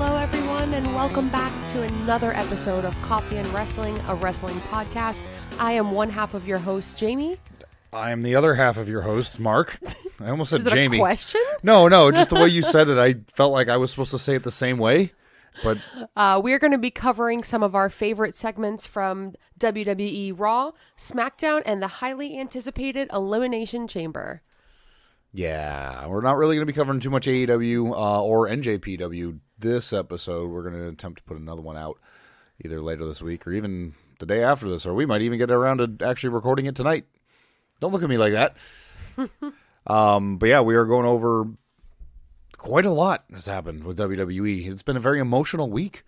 Hello, everyone, and welcome back to another episode of Coffee and Wrestling, a wrestling podcast. I am one half of your host, Jamie. I am the other half of your host, Mark. I almost said Is it Jamie. a question? No, just the way you said it, I felt like I was supposed to say it the same way. But we're going to be covering some of our favorite segments from WWE Raw, SmackDown, and the highly anticipated Elimination Chamber. yeah, we're not really going to be covering too much AEW or NJPW this episode. We're going to attempt to put another one out either later this week or even the day after this, or we might even get around to actually recording it tonight. Don't look at me like that. But yeah, we are going over quite a lot has happened with WWE. It's been a very emotional week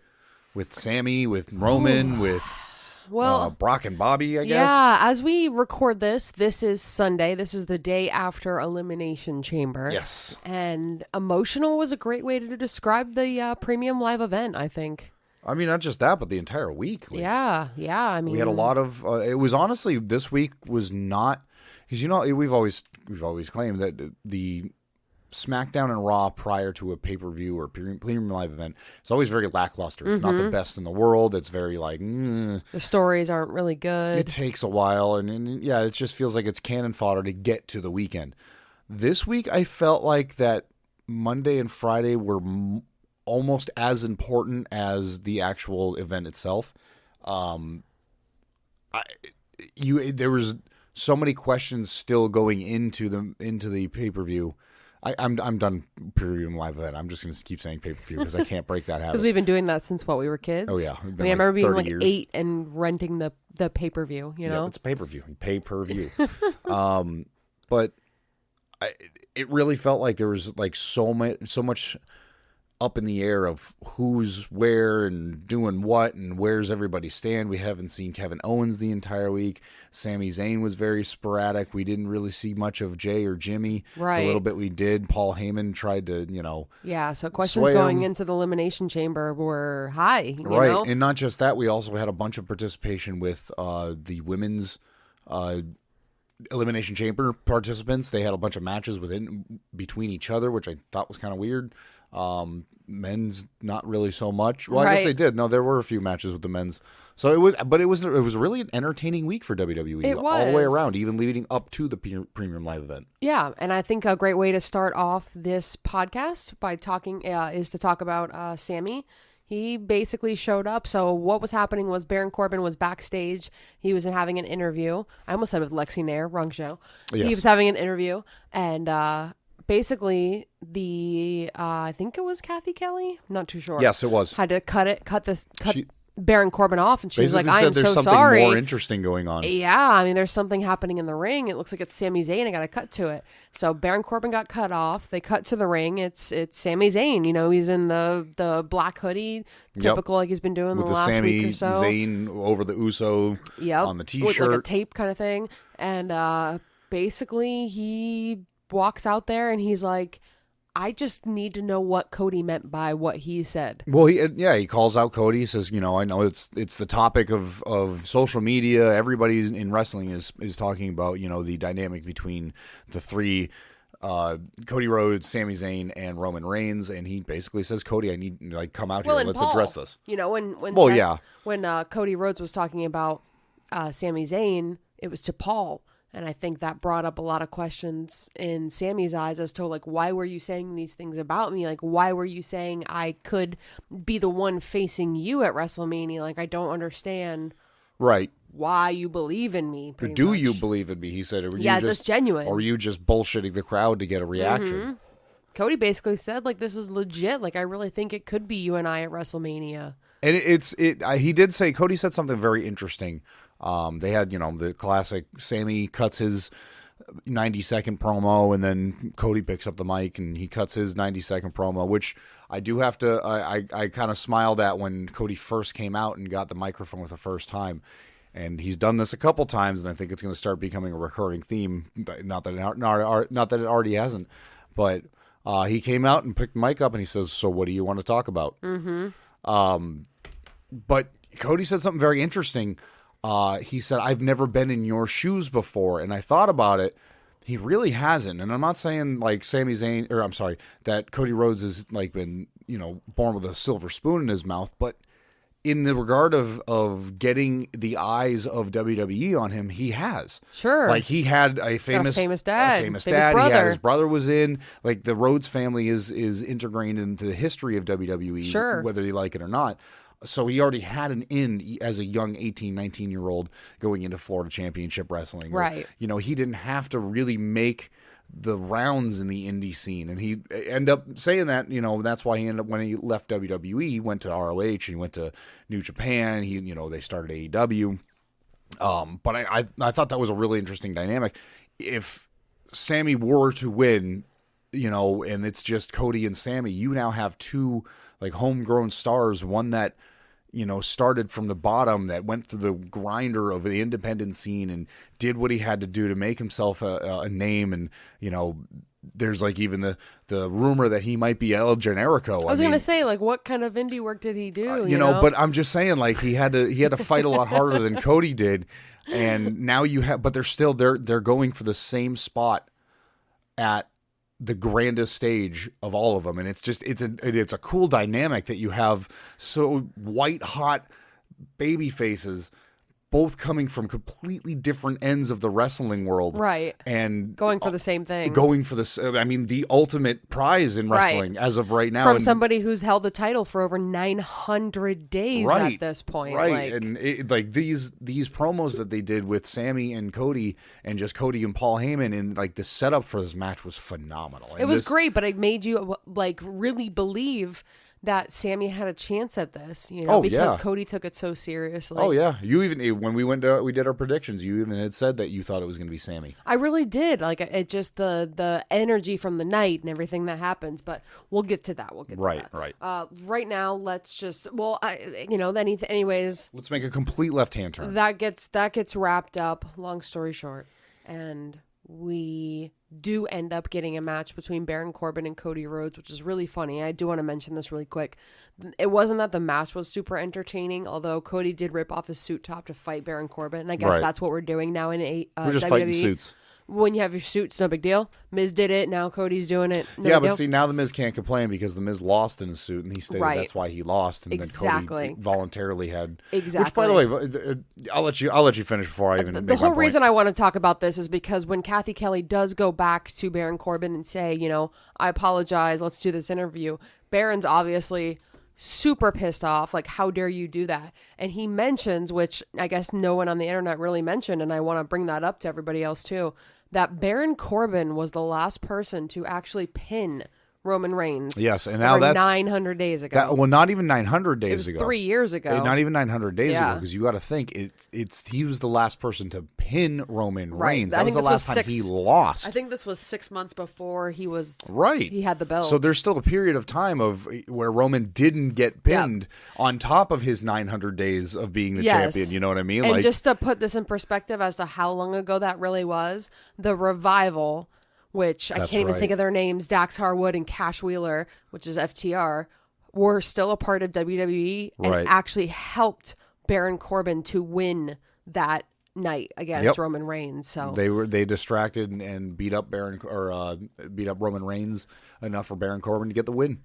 with Sami, with Roman, with Brock and Bobby, I guess. Yeah, as we record this is Sunday. This is the day after Elimination Chamber. Yes. And emotional was a great way to describe the premium live event, I think. I mean, not just that, but the entire week. Like, Yeah. I mean, we had a lot of. It was honestly, this week was not, because we've always claimed that the SmackDown and Raw prior to a pay-per-view or premium live event is always very lackluster. It's not the best in the world. It's very like the stories aren't really good. It takes a while, and yeah, it just feels like it's cannon fodder to get to the weekend. This week, I felt like that Monday and Friday were almost as important as the actual event itself. There was so many questions still going into the pay-per-view. I'm done premium live event. I'm just going to keep saying pay-per-view because I can't break that habit. Because we've been doing that since we were kids. Oh yeah, I remember being like years. 8 and renting the pay-per-view. You know, it's pay-per-view, pay-per-view. But it really felt like there was like so much up in the air of who's where and doing what and where's everybody stand. We haven't seen Kevin Owens the entire week. Sami Zayn was very sporadic. We didn't really see much of Jay or Jimmy. Right. The little bit we did, Paul Heyman tried to, Yeah, so questions going into the Elimination Chamber were high. You know? And not just that, we also had a bunch of participation with the women's Elimination Chamber participants. They had a bunch of matches between each other, which I thought was kind of weird. Men's not really so much. Well, I guess they did. No, there were a few matches with the men's. So it was really an entertaining week for WWE. It was. All the way around, even leading up to the premium live event. Yeah, and I think a great way to start off this podcast by talking is to talk about Sami. He basically showed up. So what was happening was Baron Corbin was backstage. He was having an interview. I almost said with Lexi Nair, wrong show. Yes. He was having an interview, and basically I think it was Kathy Kelly. I'm not too sure. Yes, it was. Had to cut Baron Corbin off, and she was like, "I am so there's something sorry." more interesting going on. Yeah, I mean, there's something happening in the ring. It looks like it's Sami Zayn. I got to cut to it. So Baron Corbin got cut off. They cut to the ring. It's Sami Zayn. He's in the black hoodie, typical like he's been doing with the last Sami week or so. Zayn over the Uso on the T-shirt, with like a tape kind of thing. And basically, he walks out there and he's like, I just need to know what Cody meant by what he said. Well, he calls out Cody. He says, I know it's the topic of social media. Everybody in wrestling is talking about, the dynamic between the three, Cody Rhodes, Sami Zayn, and Roman Reigns. And he basically says, Cody, I need come out here. Let's address this. When Cody Rhodes was talking about Sami Zayn, it was to Paul. And I think that brought up a lot of questions in Sami's eyes as to why were you saying these things about me? Why were you saying I could be the one facing you at WrestleMania? I don't understand. Right. Why you believe in me? Do you believe in me? He said. Is this genuine? Or were you just bullshitting the crowd to get a reaction? Mm-hmm. Cody basically said this is legit. I really think it could be you and I at WrestleMania. And he did say, Cody said something very interesting. They had, the classic Sami cuts his 90-second promo, and then Cody picks up the mic and he cuts his 90-second promo, which I do have to, I kind of smiled at when Cody first came out and got the microphone for the first time. And he's done this a couple times, and I think it's going to start becoming a recurring theme. Not that it already hasn't, but he came out and picked the mic up and he says, "So what do you want to talk about?" Mm-hmm. But Cody said something very interesting. He said, "I've never been in your shoes before," and I thought about it. He really hasn't, and I'm not saying Sami Zayn, that Cody Rhodes has been born with a silver spoon in his mouth, but in the regard of getting the eyes of WWE on him, he has. Sure. Like, he had a famous dad. A famous dad. brother. He had his brother was in. Like, the Rhodes family is integrated into the history of WWE, sure, whether you like it or not. So he already had an in as a young 18, 19-year-old going into Florida Championship Wrestling. Right. Or, he didn't have to really make the rounds in the indie scene, and he ended up saying that, that's why he ended up, when he left WWE, he went to ROH, and he went to New Japan, they started AEW, but I thought that was a really interesting dynamic. If Sami were to win, and it's just Cody and Sami, you now have two, like, homegrown stars, one that started from the bottom, that went through the grinder of the independent scene and did what he had to do to make himself a name. And, there's like even the rumor that he might be El Generico. I was going to say, like, what kind of indie work did he do? But I'm just saying, like, he had to fight a lot harder than Cody did. And now but they're going for the same spot at the grandest stage of all of them, and it's a cool dynamic that you have so white hot baby faces, both coming from completely different ends of the wrestling world, right? And going for the same thing, the ultimate prize in wrestling, right, as of right now, from somebody who's held the title for over 900 days, right, at this point, right? And these promos that they did with Sami and Cody, and just Cody and Paul Heyman, and like the setup for this match was phenomenal. It was great, but it made you like really believe that Sami had a chance at this, because Cody took it so seriously. Oh yeah, you even when we did our predictions, you even had said that you thought it was going to be Sami. I really did. Like, it just the energy from the night and everything that happens. But we'll get to that. Right. Right now, let's just anyways. Let's make a complete left-hand turn. That gets wrapped up. Long story short, and we do end up getting a match between Baron Corbin and Cody Rhodes, which is really funny. I do want to mention this really quick. It wasn't that the match was super entertaining, although Cody did rip off his suit top to fight Baron Corbin, and I guess that's what we're doing now in we're just WWE. Fighting suits. When you have your suits, no big deal. Miz did it. Now Cody's doing it. But see, now the Miz can't complain because the Miz lost in his suit, and he stated that's why he lost. And then Cody voluntarily had. Exactly. Which, by the way, I'll let you finish before I even make my point. The whole reason I want to talk about this is because when Kathy Kelly does go back to Baron Corbin and say, I apologize, let's do this interview, Baron's obviously super pissed off, like, how dare you do that? And he mentions, which I guess no one on the internet really mentioned, and I want to bring that up to everybody else too, that Baron Corbin was the last person to actually pin Roman Reigns. Yes, and now that's 900 days ago. Not even 900 days ago. 3 years ago. Not even 900 days ago, because you got to think he was the last person to pin Roman Reigns. That was the last time he lost. I think this was 6 months before he was He had the belt. So there's still a period of time of where Roman didn't get pinned on top of his 900 days of being the champion. You know what I mean? And just to put this in perspective as to how long ago that really was, the Revival, which I can't even think of their names, Dax Harwood and Cash Wheeler, which is FTR, were still a part of WWE and actually helped Baron Corbin to win that night against Roman Reigns. So they distracted and beat up Roman Reigns enough for Baron Corbin to get the win.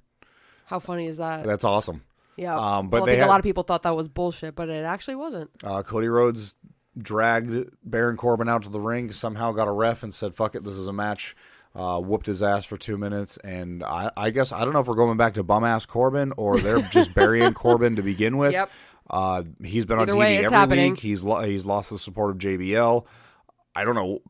How funny is that? That's awesome. Yeah. But I think a lot of people thought that was bullshit, but it actually wasn't. Cody Rhodes dragged Baron Corbin out to the ring, somehow got a ref and said, fuck it, this is a match, whooped his ass for 2 minutes, and I guess, I don't know if we're going back to bum-ass Corbin, or they're just burying Corbin to begin with. Yep. He's been on TV every week. He's lost the support of JBL. I don't know.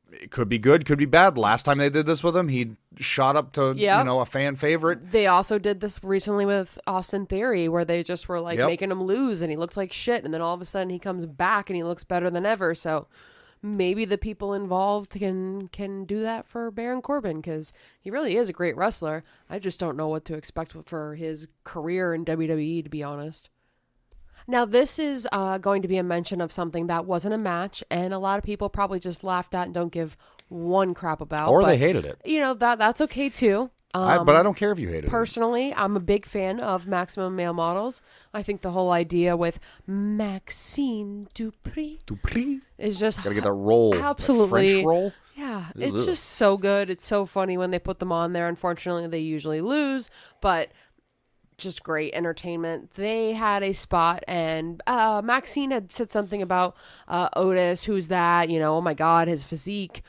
It could be good, could be bad. Last time they did this with him, he shot up to a fan favorite. They also did this recently with Austin Theory, where they just were making him lose, and he looked like shit, and then all of a sudden he comes back and he looks better than ever. So maybe the people involved can do that for Baron Corbin, because he really is a great wrestler. I just don't know what to expect for his career in WWE, to be honest. Now, this is going to be a mention of something that wasn't a match, and a lot of people probably just laughed at and don't give one crap about. Or they hated it. That's okay, too. But I don't care if you hate it. Personally, I'm a big fan of Maximum Male Models. I think the whole idea with Maxine Dupri is just... Gotta get that roll. Absolutely. That French roll. Yeah, it's just so good. It's so funny when they put them on there. Unfortunately, they usually lose, but just great entertainment. They had a spot, and Maxine had said something about Otis, who's that, oh my God, his physique,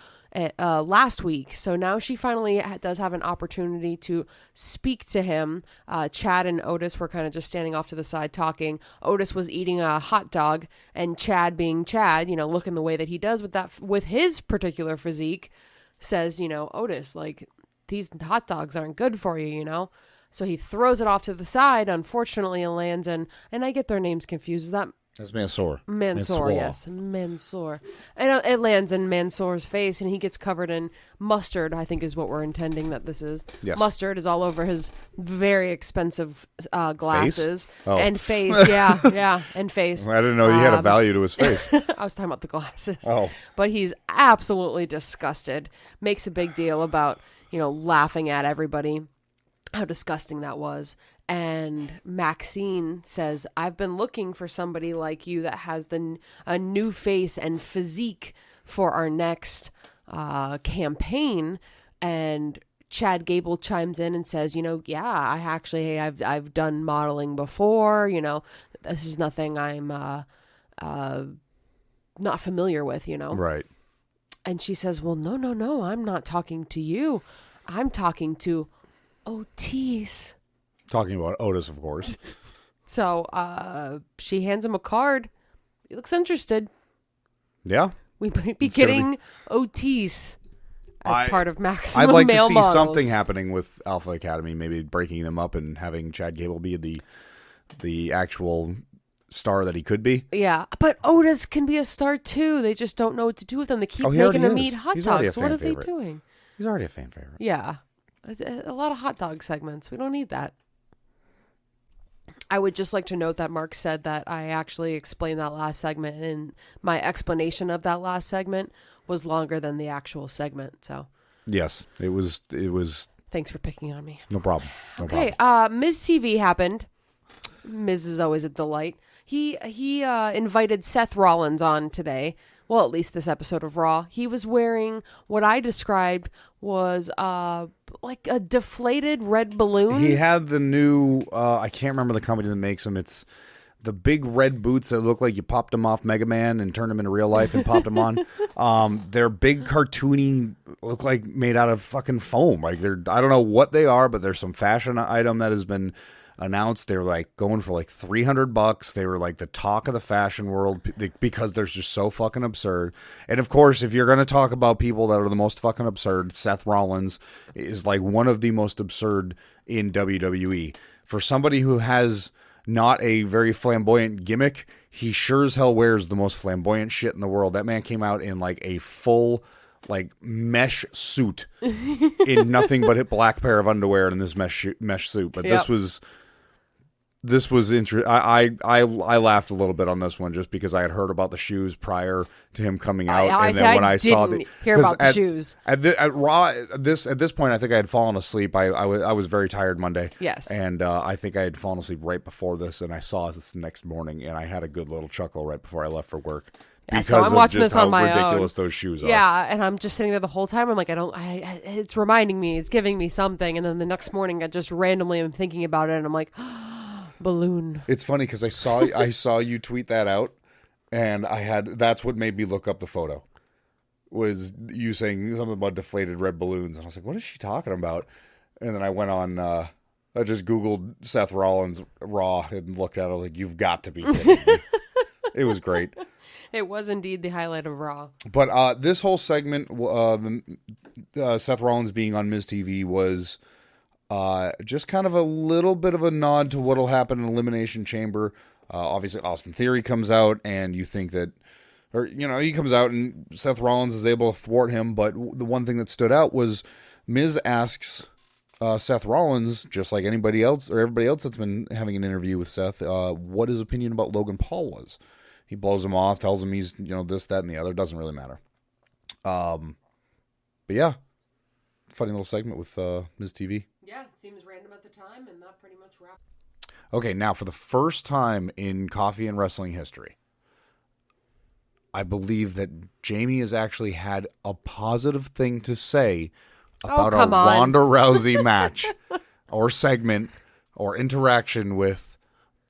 last week. So now she finally does have an opportunity to speak to him. Chad and Otis were kind of just standing off to the side talking. Otis was eating a hot dog, and Chad, being Chad, looking the way that he does with his particular physique, says, Otis, like, these hot dogs aren't good for you, So he throws it off to the side. Unfortunately, it lands in, and I get their names confused. Is that That's Mansoor. Mansoor, yes. Mansoor. And it lands in Mansoor's face, and he gets covered in mustard, I think is what we're intending that this is. Yes. Mustard is all over his very expensive glasses. Face? Oh. And face, yeah, and face. I didn't know he had a value to his face. I was talking about the glasses. Oh. But he's absolutely disgusted. Makes a big deal about, laughing at everybody, how disgusting that was. And Maxine says, I've been looking for somebody like you that has a new face and physique for our next campaign. And Chad Gable chimes in and says, I've done modeling before. This is nothing I'm not familiar with, Right. And she says, well, no, I'm not talking to you. I'm talking to Otis. Talking about Otis, of course. So she hands him a card. He looks interested. Yeah. We might be getting Otis as part of Maximum I'd like Male to see Models. something happening with Alpha Academy, maybe breaking them up and having Chad Gable be the actual star that he could be. Yeah, but Otis can be a star too. They just don't know what to do with him. They keep making him eat hot dogs. What are they doing? He's already a fan favorite. Yeah. A lot of hot dog segments. We don't need that. I would just like to note that Mark said that I actually explained that last segment, and my explanation of that last segment was longer than the actual segment. So yes, it was. Thanks for picking on me. No problem. Okay, MizTV happened. Miz is always a delight. He invited Seth Rollins on today. Well, at least this episode of Raw. He was wearing what I described was like a deflated red balloon. He had the new, I can't remember the company that makes them. It's the big red boots that look like you popped them off Mega Man and turned them into real life and popped them on. They're big, cartoony, look like made out of fucking foam. Like I don't know what they are, but there's some fashion item that has been announced. They were like going for like $300. They were like the talk of the fashion world because they're just so fucking absurd. And of course, if you're going to talk about people that are the most fucking absurd, Seth Rollins is like one of the most absurd in WWE. For somebody who has not a very flamboyant gimmick, he sure as hell wears the most flamboyant shit in the world. That man came out in like a full like mesh suit in nothing but a black pair of underwear and this mesh suit. But Yep. This was interesting. I laughed a little bit on this one just because I had heard about the shoes prior to him coming out, I and then when I saw hear about the shoes at Raw at this point, I think I had fallen asleep. I was very tired Monday. Yes, and I think I had fallen asleep right before this, and I saw this the next morning, and I had a good little chuckle right before I left for work. Yeah, so I'm watching this on my own. How ridiculous those shoes are. Yeah, and I'm just sitting there the whole time. I'm like, it's reminding me, it's giving me something, and then the next morning I just randomly am thinking about it, and I'm like, balloon. It's funny because I saw you tweet that out, and that's what made me look up the photo. Was you saying something about deflated red balloons, and I was like, what is she talking about? And then I went on, I just Googled Seth Rollins Raw and looked at it like, you've got to be kidding me. It was great. It was indeed the highlight of Raw. But this whole segment, Seth Rollins being on MizTV was just kind of a little bit of a nod to what'll happen in Elimination Chamber. Obviously, Austin Theory comes out, and you think that, or he comes out, and Seth Rollins is able to thwart him. But the one thing that stood out was Miz asks Seth Rollins, just like anybody else or everybody else that's been having an interview with Seth, what his opinion about Logan Paul was. He blows him off, tells him he's, this, that, and the other. Doesn't really matter. But yeah, funny little segment with MizTV. Yeah, it seems random at the time, and that pretty much wrapped. Okay, now for the first time in coffee and wrestling history, I believe that Jamie has actually had a positive thing to say about a Ronda Rousey match or segment or interaction with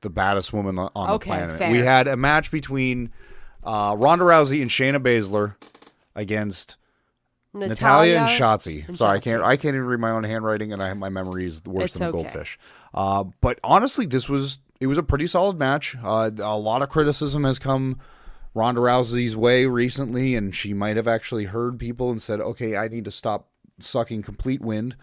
the baddest woman on the planet. Fair. We had a match between Ronda Rousey and Shayna Baszler against Natalya and Shotzi. Sorry, I can't even read my own handwriting, and my memory is worse than a goldfish. But honestly, it was a pretty solid match. A lot of criticism has come Ronda Rousey's way recently, and she might have actually heard people and said, "Okay, I need to stop sucking complete wind."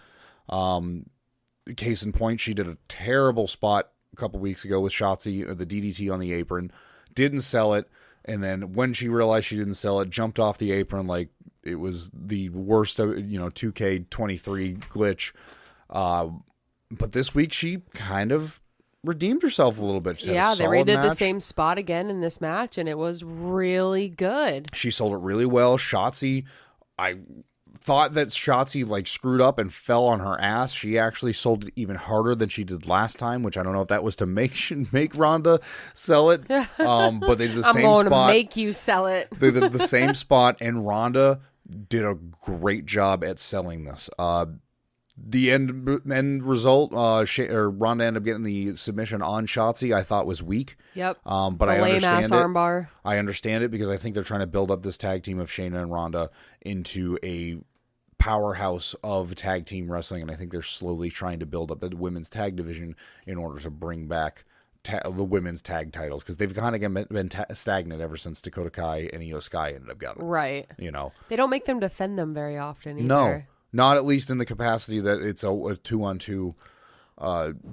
Case in point, she did a terrible spot a couple weeks ago with Shotzi, the DDT on the apron, didn't sell it, and then when she realized she didn't sell it, jumped off the apron like it was the worst, 2K23 glitch. But this week she kind of redeemed herself a little bit. They redid the same spot again in this match, and it was really good. She sold it really well. Shotzi, I thought that Shotzi like screwed up and fell on her ass. She actually sold it even harder than she did last time, which I don't know if that was to make Ronda sell it. But they did the same spot. I'm going to make you sell it. They did the same spot, and Ronda did a great job at selling this. The end result, Ronda ended up getting the submission on Shotzi. I thought was weak. Yep. But I understand lame-ass armbar. I understand it because I think they're trying to build up this tag team of Shayna and Ronda into a powerhouse of tag team wrestling, and I think they're slowly trying to build up the women's tag division in order to bring back the women's tag titles, because they've kind of been stagnant ever since Dakota Kai and Io Sky ended up getting them. Right. They don't make them defend them very often either. No. Not at least in the capacity that it's a 2-on-2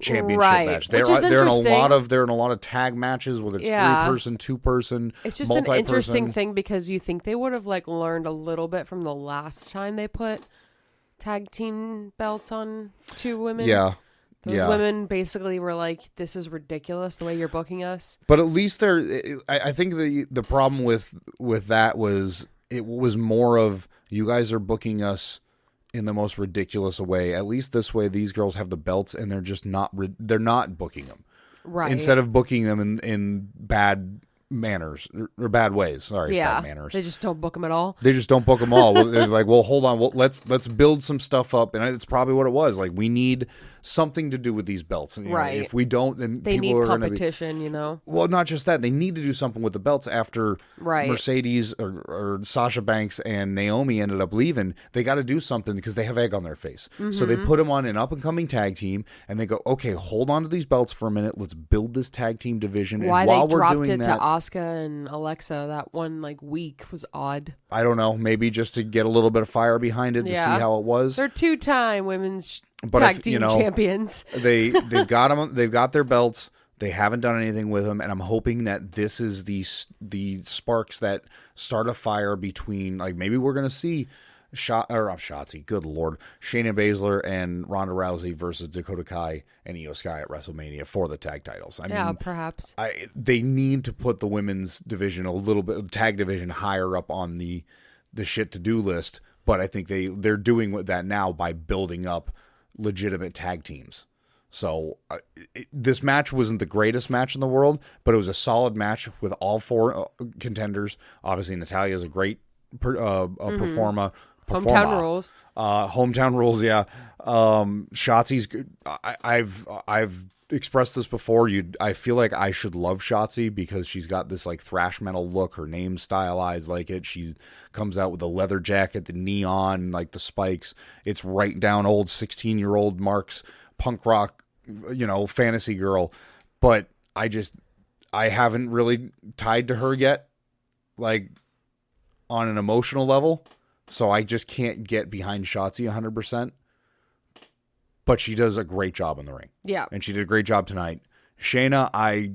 championship match. They're in a lot of tag matches, whether it's 3-person, 2-person. It's just an interesting thing because you think they would have learned a little bit from the last time they put tag team belts on 2 women. Yeah. Those women basically were like, "This is ridiculous the way you're booking us." But at least I think the problem with that was it was more of, you guys are booking us in the most ridiculous way. At least this way, these girls have the belts, and they're just not booking them. Right. Instead of booking them in bad manners or bad ways. Sorry, bad manners. They just don't book them at all. They just don't book them all. They're like, well, hold on. Well, let's build some stuff up, and it's probably what it was. Like, we need something to do with these belts. Right. If we don't, then they people need are competition. Well, not just that. They need to do something with the belts after Mercedes or Sasha Banks and Naomi ended up leaving. They got to do something because they have egg on their face. Mm-hmm. So they put them on an up and coming tag team, and they go, okay, hold on to these belts for a minute. Let's build this tag team division. Why and while they we're dropped doing it that, to Asuka and Alexa that one week was odd. I don't know. Maybe just to get a little bit of fire behind it to see how it was. They're 2-time women's tag team champions. they've got them. They've got their belts. They haven't done anything with them, and I'm hoping that this is the sparks that start a fire between. Like, maybe we're gonna see Shotzi. Good Lord, Shayna Baszler and Ronda Rousey versus Dakota Kai and Io Sky at WrestleMania for the tag titles. I mean, perhaps they need to put the women's division a little bit, tag division, higher up on the shit to do list. But I think they're doing that now by building up legitimate tag teams. So this match wasn't the greatest match in the world, but it was a solid match with all 4 contenders. Obviously, Natalya is a great performer. Hometown rules. Hometown rules, yeah. Shotzi's good. I've expressed this before. I feel like I should love Shotzi because she's got this thrash metal look. Her name stylized like it. She comes out with a leather jacket, the neon, the spikes. It's right down old 16-year-old Mark's punk rock, fantasy girl. But I haven't really tied to her yet, on an emotional level. So I just can't get behind Shotzi 100%. But she does a great job in the ring. Yeah. And she did a great job tonight. Shayna, I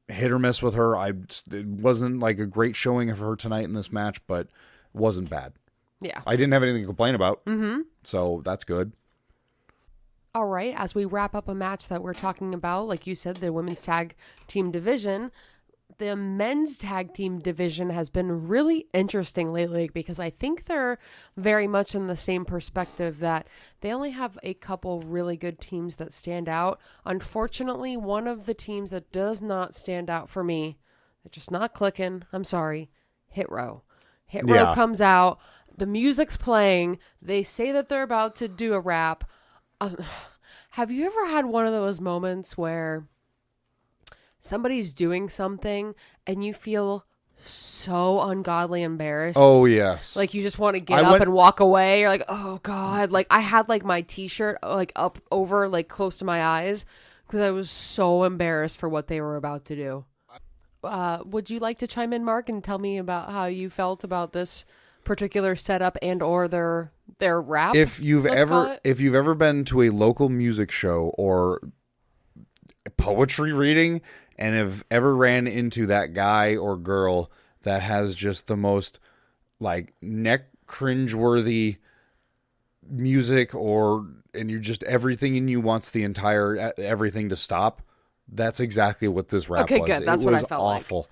hit or miss with her. It wasn't a great showing of her tonight in this match, but it wasn't bad. Yeah. I didn't have anything to complain about. Mm-hmm. So that's good. All right. As we wrap up a match that we're talking about, like you said, the women's tag team division, the men's tag team division has been really interesting lately because I think they're very much in the same perspective that they only have a couple really good teams that stand out. Unfortunately, one of the teams that does not stand out for me, they're just not clicking. I'm sorry. Hit Row. Hit Row comes out. The music's playing. They say that they're about to do a rap. Have you ever had one of those moments where somebody's doing something and you feel so ungodly embarrassed? Oh, yes. Like you just want to get up and walk away. You're like, oh God. Like I had like my t-shirt like up over like close to my eyes because I was so embarrassed for what they were about to do. Would you like to chime in, Mark, and tell me about how you felt about this particular setup and or their rap? If you've ever been to a local music show or poetry reading and have ever ran into that guy or girl that has just the most like neck cringeworthy music and you just everything in you wants the entire everything to stop. That's exactly what this rap was. Good. That's what I felt awful.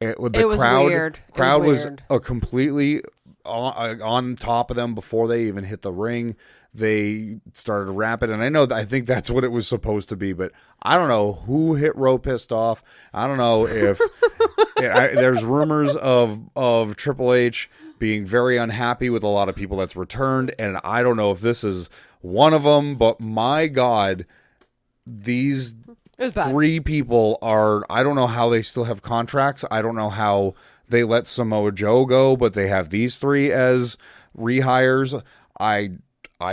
Like. It was weird. Crowd was completely on top of them before they even hit the ring. They started rapping, and I think that's what it was supposed to be, but I don't know who Hit Row pissed off. I don't know if there's rumors of Triple H being very unhappy with a lot of people that's returned, and I don't know if this is one of them, but my God, these 3 people I don't know how they still have contracts. I don't know how they let Samoa Joe go, but they have these 3 as rehires. I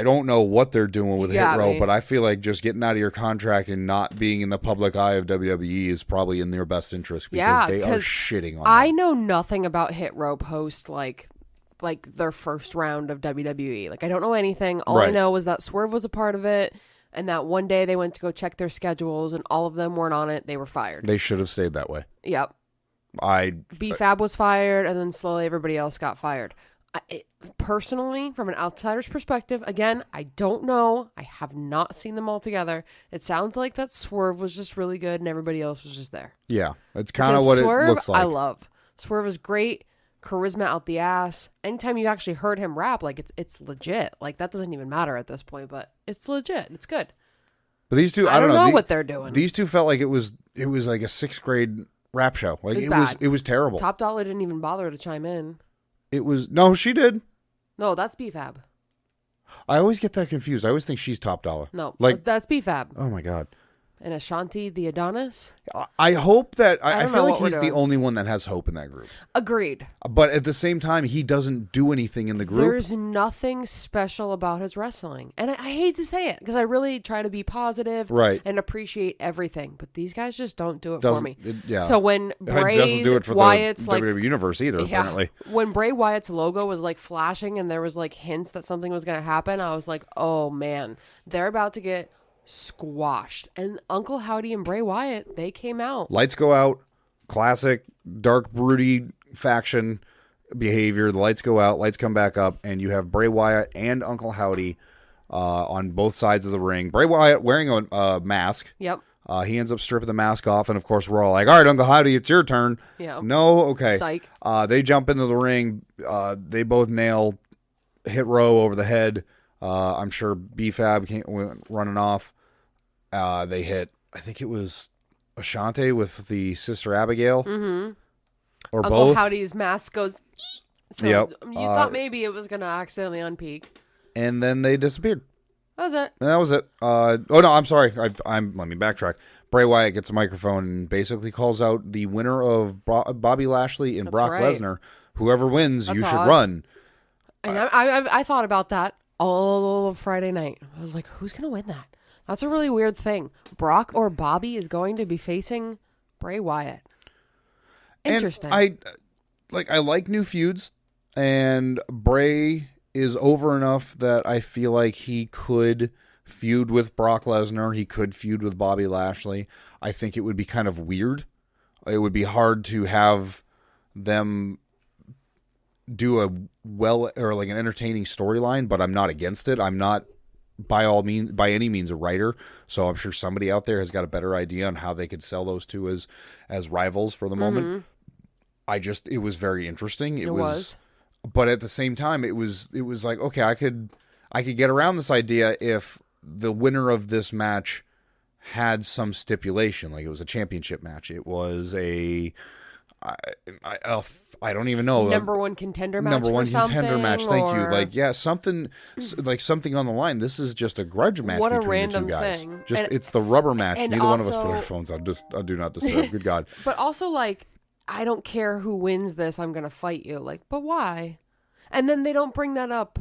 don't know what they're doing with Hit Row, but I feel like just getting out of your contract and not being in the public eye of WWE is probably in their best interest because they are shitting on I them. know nothing about Hit Row post like their first round of WWE. Like I don't know anything. All I know is that Swerve was a part of it. And that one day they went to go check their schedules and all of them weren't on it. They were fired. They should have stayed that way. Yep. B-Fab was fired and then slowly everybody else got fired. Personally, from an outsider's perspective, again, I don't know. I have not seen them all together. It sounds like that Swerve was just really good and everybody else was just there. Yeah, that's kind of what Swerve, it looks like. I love. Swerve is great. Charisma out the ass. Anytime you actually heard him rap, like it's legit. Like that doesn't even matter at this point, but it's legit. It's good. But these 2, I don't know what they're doing. These 2 felt like it was like a 6th grade rap show. Like it was terrible. Top Dollar didn't even bother to chime in. No, she did. No, that's B-Fab. I always get that confused. I always think she's Top Dollar. No, like that's B-Fab. Oh my God. And Ashanti the Adonis. I hope that I feel like he's the only one that has hope in that group. Agreed. But at the same time, he doesn't do anything in the group. There's nothing special about his wrestling. And I hate to say it because I really try to be positive and appreciate everything. But these guys just don't do it for me. So when Bray doesn't do it for Wyatt's the WWE Universe either, apparently. When Bray Wyatt's logo was like flashing and there was like hints that something was going to happen, I was like, oh man, they're about to get squashed. And Uncle Howdy and Bray Wyatt, they came out. Lights go out. Classic dark broody faction behavior. The lights go out, lights come back up, and you have Bray Wyatt and Uncle Howdy on both sides of the ring. Bray Wyatt wearing a mask. Yep. He ends up stripping the mask off, and of course we're all like, all right, Uncle Howdy, it's your turn. Yeah. No? Okay. Psych. They jump into the ring. They both nail Hit Row over the head. I'm sure B-Fab went running off. They hit, I think it was Ashanti with the Sister Abigail. Mm-hmm. Or Uncle both. Howdy's mask goes, so yep. You thought maybe it was going to accidentally unpeak. And then they disappeared. That was it. And that was it. Oh, no, I'm sorry. Let me backtrack. Bray Wyatt gets a microphone and basically calls out the winner of Bobby Lashley and Brock Lesnar. Whoever wins, you should run. And I thought about that all of Friday night. I was like, who's going to win that? That's a really weird thing. Brock or Bobby is going to be facing Bray Wyatt. Interesting. And I like new feuds, and Bray is over enough that I feel like he could feud with Brock Lesnar. He could feud with Bobby Lashley. I think it would be kind of weird. It would be hard to have them do an entertaining storyline, but I'm not against it. I'm not by any means a writer, so I'm sure somebody out there has got a better idea on how they could sell those two as rivals for the moment. It was very interesting. It was, but at the same time, it was like, okay, I could get around this idea if the winner of this match had some stipulation, like it was a championship match. It was a I don't even know. Number one contender match. Number one for contender match. Thank you. or- Like, yeah, something like something on the line. This is just a grudge match What a between the two random guys. thing. Just And- it's the rubber match. and Neither one of us also- put our phones on. Just do not disturb. Good God. But also, like, I don't care who wins this. I'm gonna fight you. Like, but why? And then they don't bring that up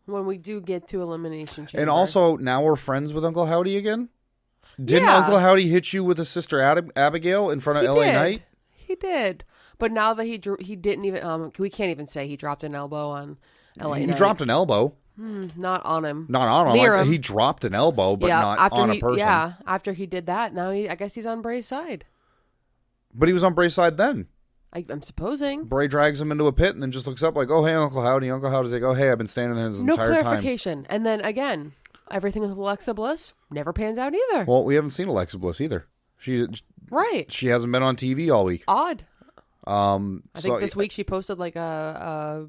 when we do get to Elimination Chamber. And also, now we're friends with Uncle Howdy again. Didn't Yeah. Uncle Howdy hit you with his sister Abigail in front of LA Knight? He did. But now that he didn't even. We can't even say he dropped an elbow on LA He Knight. dropped an elbow. Not on him. Not on him. Near him. He dropped an elbow, but not on a person. Yeah, after he did that, now I guess he's on Bray's side. But he was on Bray's side then. I'm supposing. Bray drags him into a pit and then just looks up like, oh, hey, Uncle Howdy. Uncle Howdy's like, oh, hey, I've been standing there this No entire time. clarification. And then again, everything with Alexa Bliss never pans out either. Well, we haven't seen Alexa Bliss either. Right. She hasn't been on TV all week. Odd. I think So this week she posted like a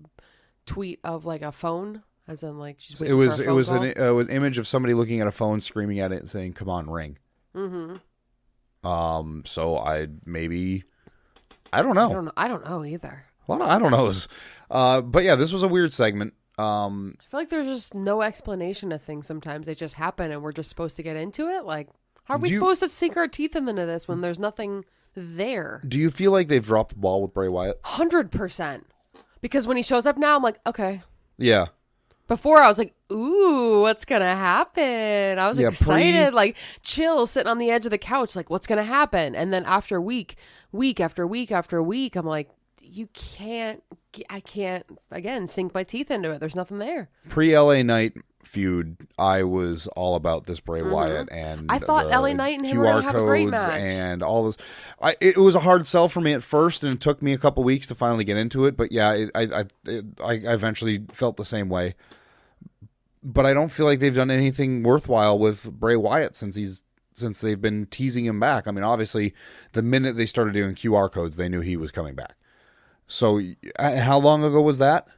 tweet of like a phone, as in like she's waiting it was for a phone call. an image of somebody looking at a phone, screaming at it, and saying, "Come on, ring." Mm-hmm. So I don't know. I don't know either. Well, I don't know. But yeah, this was a weird segment. I feel like there's just no explanation of things sometimes. They just happen and we're just supposed to get into it. Like, how are we supposed to sink our teeth into this when there's nothing there? Do you feel like they've dropped the ball with Bray Wyatt? 100%. Because when he shows up now, I'm like, okay. Yeah. Before I was like, ooh, what's going to happen? I was excited, like chill, sitting on the edge of the couch, like what's going to happen? And then after week after week after week, I'm like, I can't, again, sink my teeth into it. There's nothing there. Pre-LA Knight feud, I was all about this Bray Wyatt, and I thought the LA Knight and him QR were going to have a great codes match. and all this. It was a hard sell for me at first, and it took me a couple weeks to finally get into it. But yeah, I eventually felt the same way. But I don't feel like they've done anything worthwhile with Bray Wyatt since they've been teasing him back. I mean, obviously, the minute they started doing QR codes, they knew he was coming back. So, how long ago was that?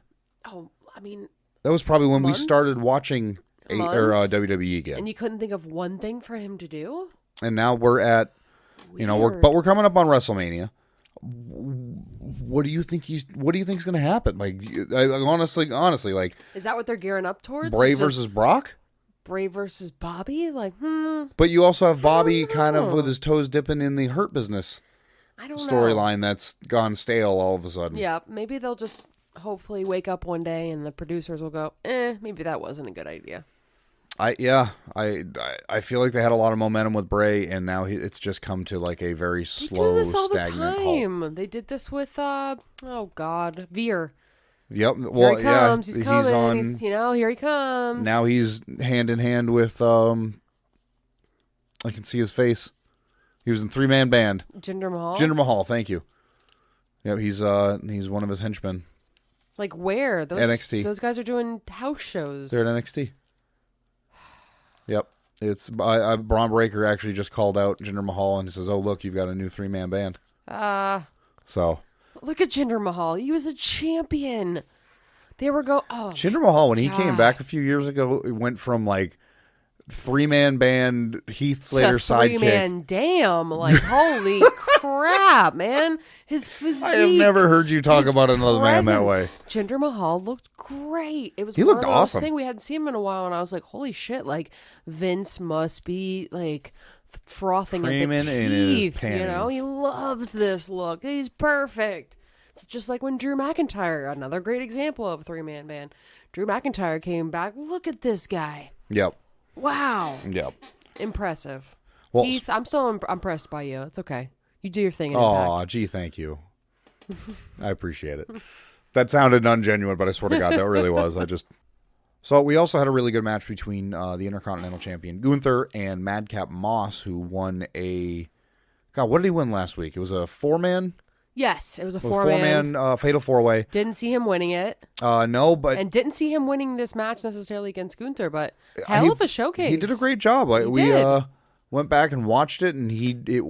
Oh, I mean, that was probably when months? we started watching WWE again. And you couldn't think of one thing for him to do? And now we're at, we're coming up on WrestleMania. What do you think he's going to happen? Like, honestly, like, is that what they're gearing up towards? Bray versus Brock? Bray versus Bobby? Like, But you also have Bobby kind of with his toes dipping in the Hurt Business I don't know. storyline that's gone stale all of a sudden. Yeah, maybe they'll just hopefully wake up one day and the producers will go, maybe that wasn't a good idea. I feel like they had a lot of momentum with Bray, and now it's just come to like a very slow, they do this all the stagnant time. halt. They did this with Veer. Yep. Here Well, he comes. yeah, He's coming. on. He's, here he comes. Now he's hand in hand with I can see his face. He was in 3-man band. Jinder Mahal. Jinder Mahal, thank you. Yep, he's one of his henchmen. Like where? NXT. Those guys are doing house shows. They're at NXT. Yep. It's Braun Breaker actually just called out Jinder Mahal and he says, "Oh, look, you've got a new 3-man band." So look at Jinder Mahal. He was a champion. They were Jinder Mahal, when he came back a few years ago, it went from like 3-man band Heath Slater sidekick. 3-man damn. Like, holy crap, man. His physique. I have never heard you talk about another man that way. Jinder Mahal looked great. It was He one looked of those awesome. things we hadn't seen him in a while, and I was like, holy shit, like, Vince must be, like, frothing Creaming at the in his teeth. panties. He loves this look. He's perfect. It's just like when Drew McIntyre, another great example of a 3-man band. Drew McIntyre came back. Look at this guy. Yep. Wow. Yep. Impressive. Well, Heath, I'm still impressed by you. It's okay. You do your thing in oh, Impact. gee, thank you. I appreciate it. That sounded ungenuine, but I swear to God, that really was. So we also had a really good match between the Intercontinental Champion Gunther and Madcap Moss, who won what did he win last week? It was a 4-man? Yes, it was a 4-man. Fatal 4-way. Didn't see him winning it. No, but... And didn't see him winning this match necessarily against Gunther, but hell of a showcase. He did a great job. We went back and watched it, and it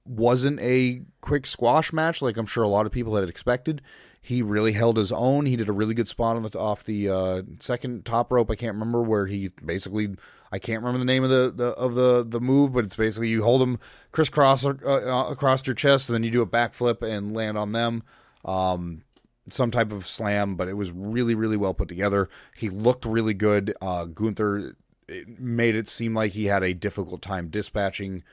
wasn't a quick squash match like I'm sure a lot of people had expected. He really held his own. He did a really good spot off the second top rope. I can't remember where he basically. I can't remember the name of the move, but it's basically you hold him crisscross across your chest, and then you do a backflip and land on them. Some type of slam, but it was really, really well put together. He looked really good. Gunther made it seem like he had a difficult time dispatching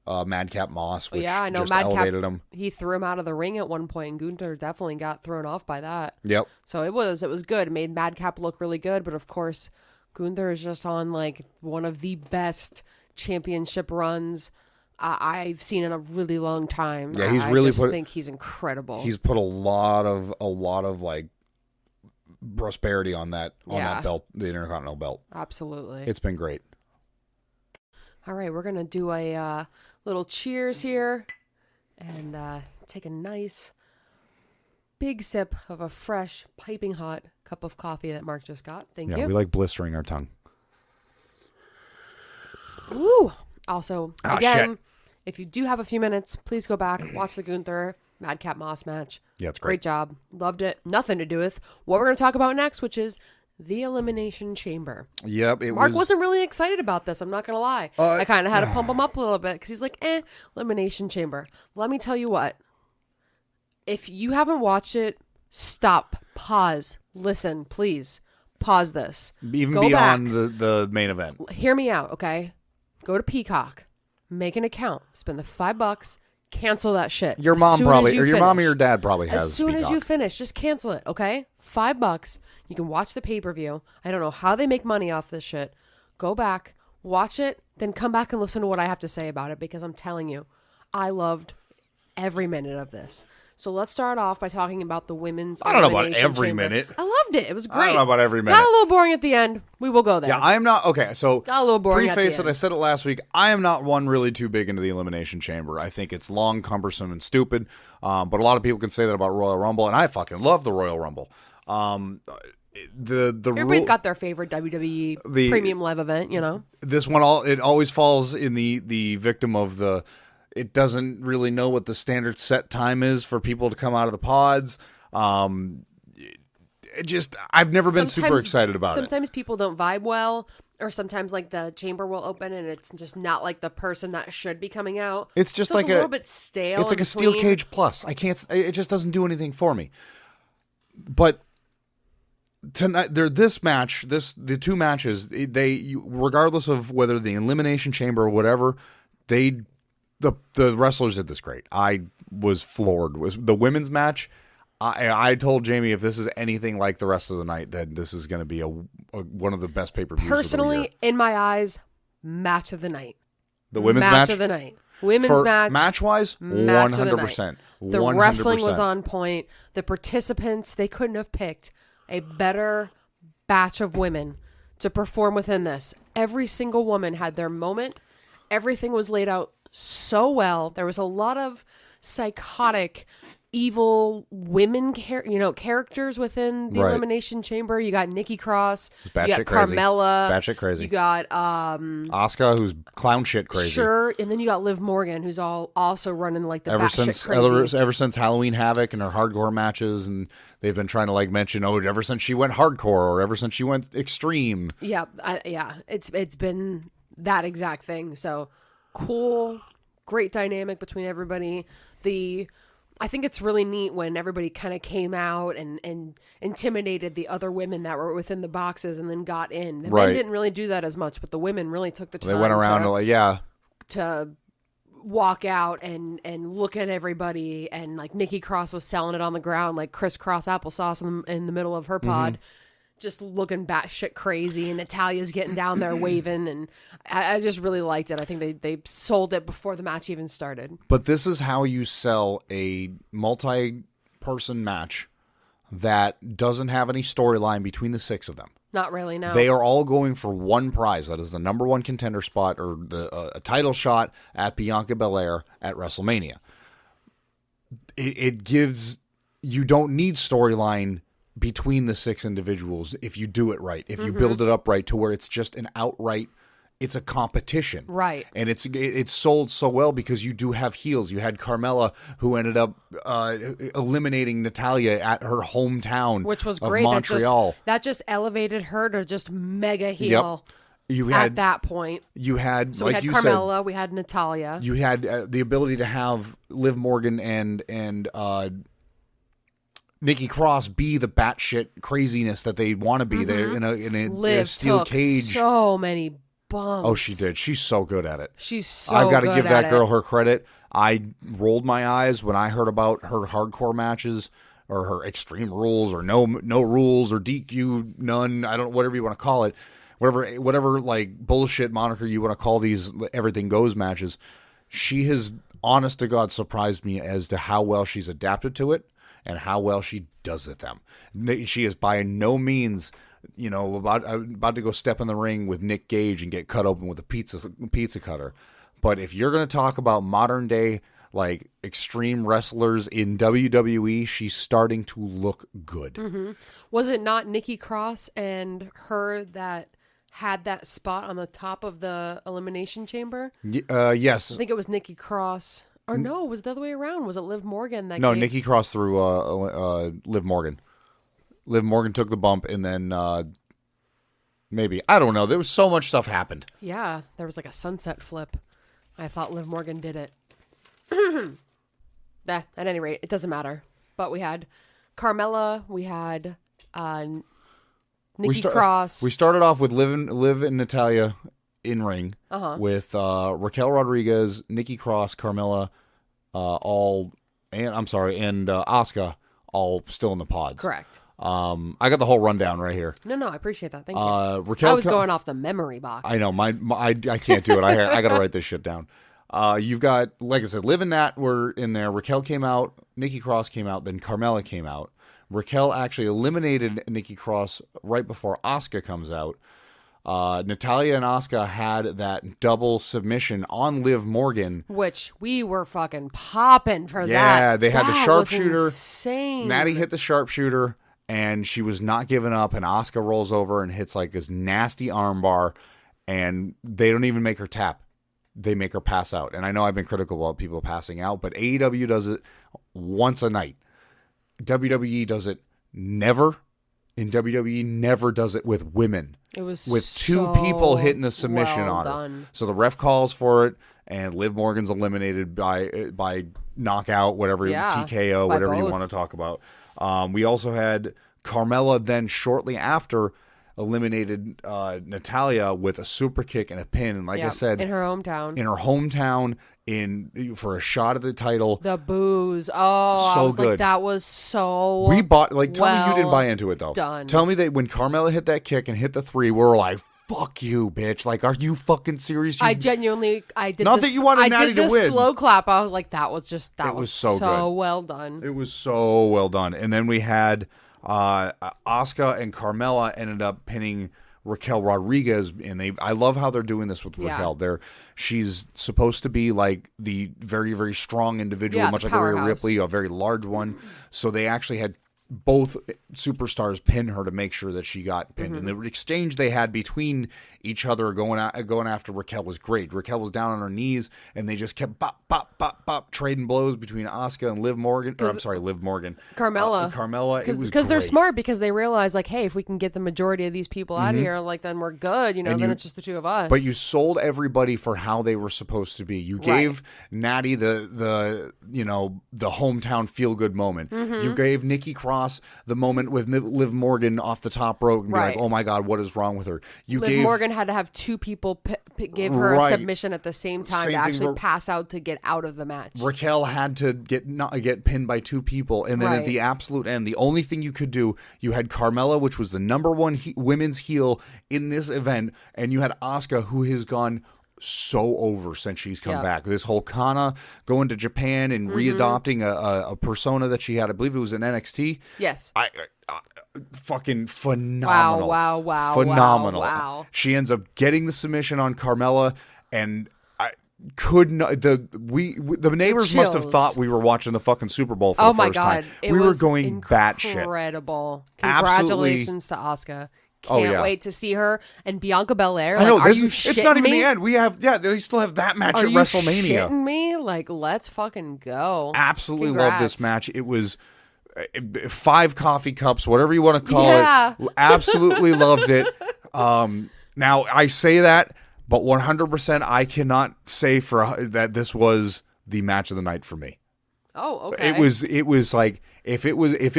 Madcap Moss, which I know. just Madcap, elevated him. He threw him out of the ring at one point, and Gunther definitely got thrown off by that. Yep. So it was good. It made Madcap look really good, but of course, Gunther is just on like one of the best championship runs I've seen in a really long time. Yeah, he's I think he's incredible. He's put a lot of like prosperity on that belt, the Intercontinental belt. Absolutely. It's been great. All right, we're going to do a little cheers here and take a nice big sip of a fresh, piping hot cup of coffee that Mark just got. Thank you. Yeah, we like blistering our tongue. Ooh. Also, again, shit. If you do have a few minutes, please go back, watch the Gunther Madcap Moss match. Yeah, it's great. Great job. Loved it. Nothing to do with what we're going to talk about next, which is the Elimination Chamber. Yep. Mark wasn't really excited about this. I'm not going to lie. I kind of had to pump him up a little bit because he's like, Elimination Chamber. Let me tell you what. If you haven't watched it, stop, pause, listen, please. Pause this. Even go beyond back. the main event. Hear me out, okay? Go to Peacock. Make an account. Spend the $5. Cancel that shit. Your mom probably, or your mom or your dad probably has. As soon as Peacock. you finish, just cancel it, okay? $5. You can watch the pay-per-view. I don't know how they make money off this shit. Go back, watch it, then come back and listen to what I have to say about it because I'm telling you, I loved every minute of this. So let's start off by talking about the women's. I don't know about every chamber. minute. I loved it. It was great. I don't know about every minute. Got a little boring at the end. We will go there. Yeah, I am not. Okay, so got a little boring preface at the it. I said it last week. I am not one really too big into the Elimination Chamber. I think it's long, cumbersome, and stupid. But a lot of people can say that about Royal Rumble, and I fucking love the Royal Rumble. Everybody's got their favorite WWE premium live event, you know. This one, it always falls in the victim of the. It doesn't really know what the standard set time is for people to come out of the pods. I've never been super excited about it. Sometimes people don't vibe well, or sometimes like the chamber will open and it's just not like the person that should be coming out. It's just so like it's a little bit stale. It's like a steel cage plus. I can't. It just doesn't do anything for me. But tonight, this match, the two matches, regardless of whether the Elimination Chamber or whatever, the wrestlers did this great. I was floored. Was the women's match? I told Jamie if this is anything like the rest of the night, then this is going to be one of the best pay-per-views. Personally, in my eyes, match of the night. The women's match of the night. Women's match wise, 100%. The wrestling was on point. The participants, they couldn't have picked a better batch of women to perform within this. Every single woman had their moment. Everything was laid out so well. There was a lot of psychotic, evil women characters within the Elimination Chamber. You got Nikki Cross, you got Carmella, batshit crazy. You got Asuka, who's clown shit crazy. Sure, and then you got Liv Morgan, who's also running like the batshit crazy. Ever since Halloween Havoc and her hardcore matches, and they've been trying to like mention, ever since she went hardcore or ever since she went extreme. Yeah, it's been that exact thing. So cool, great dynamic between everybody. I think it's really neat when everybody kind of came out and intimidated the other women that were within the boxes and then got in. The men didn't really do that as much, but the women really took the time. They went around to walk out and look at everybody, and like Nikki Cross was selling it on the ground like crisscross applesauce in the middle of her pod. Just looking batshit crazy, and Natalia's getting down there waving, and I just really liked it. I think they sold it before the match even started. But this is how you sell a multi-person match that doesn't have any storyline between the six of them. Not really, no. They are all going for one prize. That is the number one contender spot, or a title shot at Bianca Belair at WrestleMania. It gives... You don't need storyline between the six individuals if you do it right, if you build it up right to where it's just an outright it's a competition. Right. And it's sold so well because you do have heels. You had Carmella, who ended up eliminating Natalya at her hometown, which was of great. Montreal. That just elevated her to just mega heel. Yep. You had, at that point. You had, so like we had you Carmella, said, we had Natalya. You had the ability to have Liv Morgan and Nikki Cross be the batshit craziness that they want to be. They're in a steel cage. So many bumps. Oh, she did. She's so good at it. She's so I've got to good give at that girl it. her credit. I rolled my eyes when I heard about her hardcore matches or her Extreme Rules or no rules or DQ none. I don't know, whatever you want to call it. Whatever like bullshit moniker you want to call these everything goes matches. She has, honest to God, surprised me as to how well she's adapted to it and how well she does at them. She is by no means, about to go step in the ring with Nick Gage and get cut open with a pizza cutter. But if you're going to talk about modern day like extreme wrestlers in WWE, she's starting to look good. Mm-hmm. Was it not Nikki Cross and her that had that spot on the top of the Elimination Chamber? Yes. I think it was Nikki Cross. Or no, it was the other way around. Was it Liv Morgan that No, Nikki Cross threw Liv Morgan. Liv Morgan took the bump, and then maybe. I don't know. There was so much stuff happened. Yeah, there was like a sunset flip. I thought Liv Morgan did it. At any rate, it doesn't matter. But we had Carmella. We had Nikki Cross. We started off with Liv and Natalya in ring with Raquel Rodriguez, Nikki Cross, Carmella, and Asuka all still in the pods. Correct. I got the whole rundown right here. No, I appreciate that. Thank you. Raquel I was going off the memory box. I know. I can't do it. I got to write this shit down. You've got, like I said, Liv and Nat were in there. Raquel came out. Nikki Cross came out. Then Carmella came out. Raquel actually eliminated Nikki Cross right before Asuka comes out. Natalya and Asuka had that double submission on Liv Morgan, which we were fucking popping for that. Yeah, they had the sharpshooter. Was insane. Natty hit the sharpshooter, and she was not giving up. And Asuka rolls over and hits like this nasty armbar, and they don't even make her tap. They make her pass out. And I know I've been critical about people passing out, but AEW does it once a night. WWE does it never. And WWE never does it with women. It was with two people hitting a submission on her. So the ref calls for it, and Liv Morgan's eliminated by knockout, whatever, TKO, whatever you want to talk about. We also had Carmella then shortly after eliminated Natalya with a super kick and a pin. And like I said, in her hometown. For a shot at the title. The booze. Oh, so I was good. Like, that was so We bought, tell me you didn't buy into it, though. Done. Tell me that when Carmella hit that kick and hit the 3, we were like, fuck you, bitch. Like, are you fucking serious? I genuinely, I did Not that you wanted Natty to win. I did the slow clap. I was like, that was so good. Well done. It was so well done. And then we had Asuka and Carmella ended up pinning Raquel Rodriguez, and I love how they're doing this with Raquel. She's supposed to be like the very, very strong individual, much like Rhea Ripley, a very large one. So they actually had both superstars pin her to make sure that she got pinned. And the exchange they had between each other going after Raquel was great. Raquel was down on her knees, and they just kept bop, bop, bop, bop, trading blows between Asuka and Liv Morgan. Carmella. Because they're smart, because they realize, like, hey, if we can get the majority of these people out of here, like, then we're good. Then it's just the two of us. But you sold everybody for how they were supposed to be. You gave Natty the hometown feel good moment. You gave Nikki Cross the moment with Liv Morgan off the top rope and be like, oh my God, what is wrong with her? Liv Morgan had to have two people give her a submission at the same time to actually pass out to get out of the match. Raquel had to get pinned by two people, and then at the absolute end, the only thing you could do, you had Carmella, which was the number one women's heel in this event, and you had Asuka, who has gone so over since she's come back. This whole Kana going to Japan and readopting a persona that she had, I believe it was in NXT. Yes. Fucking phenomenal. Wow. Phenomenal. Wow. She ends up getting the submission on Carmella, and I could not. The neighbors must have thought we were watching the fucking Super Bowl for the first time. It we was were going batshit. Incredible. Congratulations to Asuka. can't wait to see her and Bianca Belair. I know, are you it's not even me? the end. They still have that match Are at you WrestleMania. shitting me? Like, let's fucking go. Absolutely Congrats. love this match. It was 5 coffee cups, whatever you want to call it. Absolutely loved it. Now, I say that, but 100% I cannot say that this was the match of the night for me. Oh, okay. It was like, if it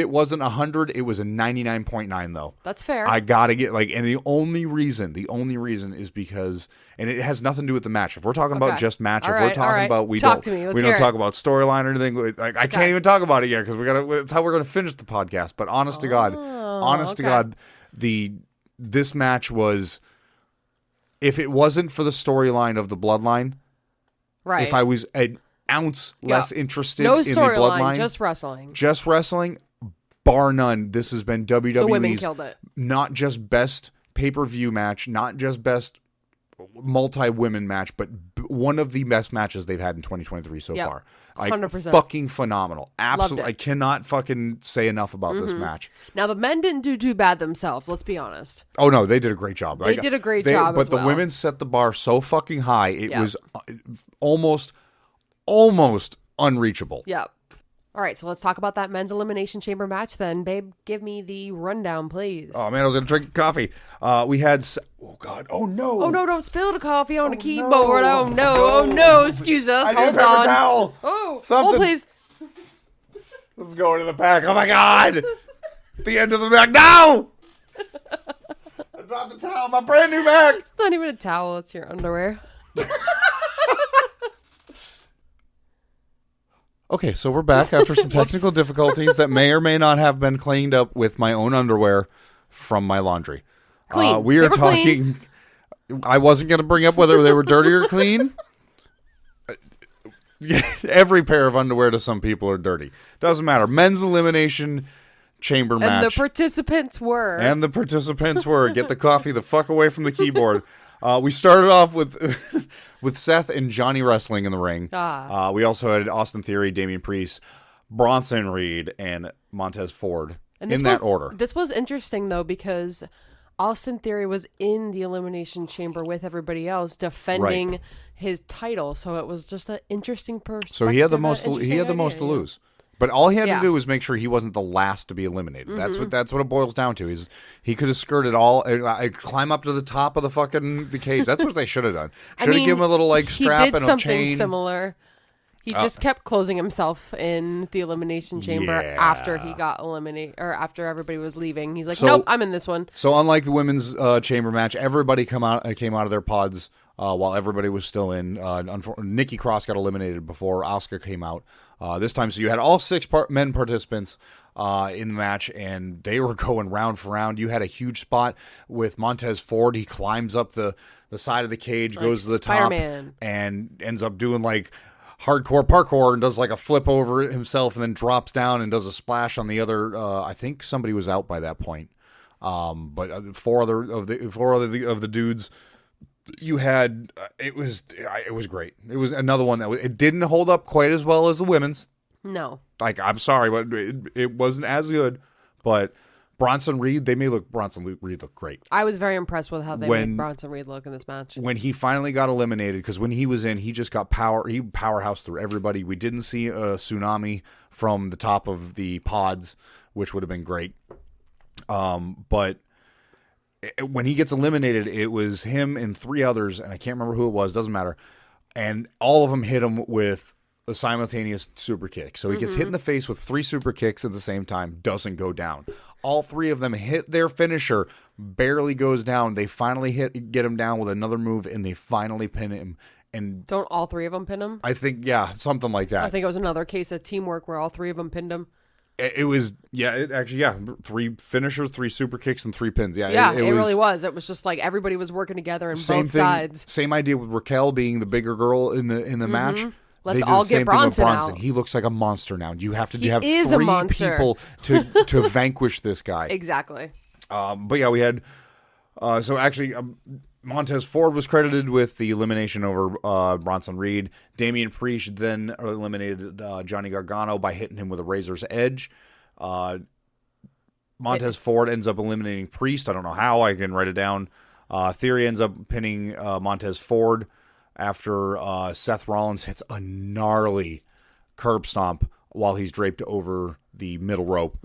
wasn't 100, it was a 99.9 though. That's fair. I gotta get and the only reason is because, and it has nothing to do with the match. If we're talking about just match, we're talking about we talk don't to me. we don't talk about storyline or anything. Like I can't even talk about it yet because that's how we're gonna finish the podcast. But honest to God, this match was, if it wasn't for the storyline of the Bloodline, right? If I was an ounce less interested no in the Bloodline, just wrestling, bar none, this has been WWE's the women killed it. Not just best pay-per-view match, not just best multi-women match, but one of the best matches they've had in 2023 so far. 100%. Fucking phenomenal. Absolutely. I cannot fucking say enough about this match. Now, the men didn't do too bad themselves, let's be honest. Oh, no, they did a great job. They did a great job, but the women set the bar so fucking high, it was almost unreachable. Yep. All right, so let's talk about that men's Elimination Chamber match then. Babe, give me the rundown, please. Oh, man, I was going to drink coffee. We had... Oh, God. Oh, no. Oh, no, don't spill the coffee on the keyboard. No. Oh, no. Excuse us. I Hold need a paper on. Towel. Oh, something. Hold, please. Let's go into the pack. Oh, my God. The end of the back. No! I dropped the towel. My brand new bag. It's not even a towel. It's your underwear. Okay, so we're back after some technical difficulties that may or may not have been cleaned up with my own underwear from my laundry. Clean. We are talking... Clean. I wasn't going to bring up whether they were dirty or clean. Every pair of underwear to some people are dirty. Doesn't matter. Men's Elimination Chamber match. And the participants were. Get the coffee the fuck away from the keyboard. We started off with Seth and Johnny wrestling in the ring. We also had Austin Theory, Damian Priest, Bronson Reed, and Montez Ford in that order. This was interesting, though, because Austin Theory was in the Elimination Chamber with everybody else defending his title. So it was just an interesting perspective. So he had the most to lose. But all he had to do was make sure he wasn't the last to be eliminated. Mm-hmm. That's what it boils down to. He could have skirted climb up to the top of the cage. That's what they should have done. Should have given him a little strap and a chain. He did something similar. He just kept closing himself in the Elimination Chamber after he got eliminated, or after everybody was leaving. He's like, nope, I'm in this one. So unlike the women's chamber match, everybody came out of their pods while everybody was still in. Nikki Cross got eliminated before Asuka came out. This time, so you had all 6 men participants in the match, and they were going round for round. You had a huge spot with Montez Ford. He climbs up the side of the cage, goes to the Spider-Man. top, and ends up doing hardcore parkour and does a flip over himself and then drops down and does a splash on the other. I think somebody was out by that point. But 4 other of the dudes. You had it was great. It was another one it didn't hold up quite as well as the women's. No, I'm sorry, but it wasn't as good. But Bronson Reed, they made Bronson Reed look great. I was very impressed with how they made Bronson Reed look in this match. When he finally got eliminated, because when he was in, he just got he powerhoused through everybody. We didn't see a tsunami from the top of the pods, which would have been great. But when he gets eliminated, it was him and 3 others, and I can't remember who it was, doesn't matter. And all of them hit him with a simultaneous super kick. So he gets hit in the face with 3 super kicks at the same time, doesn't go down. All 3 of them hit their finisher, barely goes down. They finally get him down with another move, and they finally pin him. And don't all 3 of them pin him? I think, something like that. I think it was another case of teamwork where all 3 of them pinned him. It was, 3 finishers, 3 super kicks, and 3 pins. It really was. It was just everybody was working together on both sides. Same idea with Raquel being the bigger girl in the match. Let's all get Bronson out. He looks like a monster now. You have to have 3 people to vanquish this guy. Exactly. But yeah, we had so actually Montez Ford was credited with the elimination over Bronson Reed. Damian Priest then eliminated Johnny Gargano by hitting him with a razor's edge. Montez Ford ends up eliminating Priest. I don't know how. I can write it down. Theory ends up pinning Montez Ford after Seth Rollins hits a gnarly curb stomp while he's draped over the middle rope.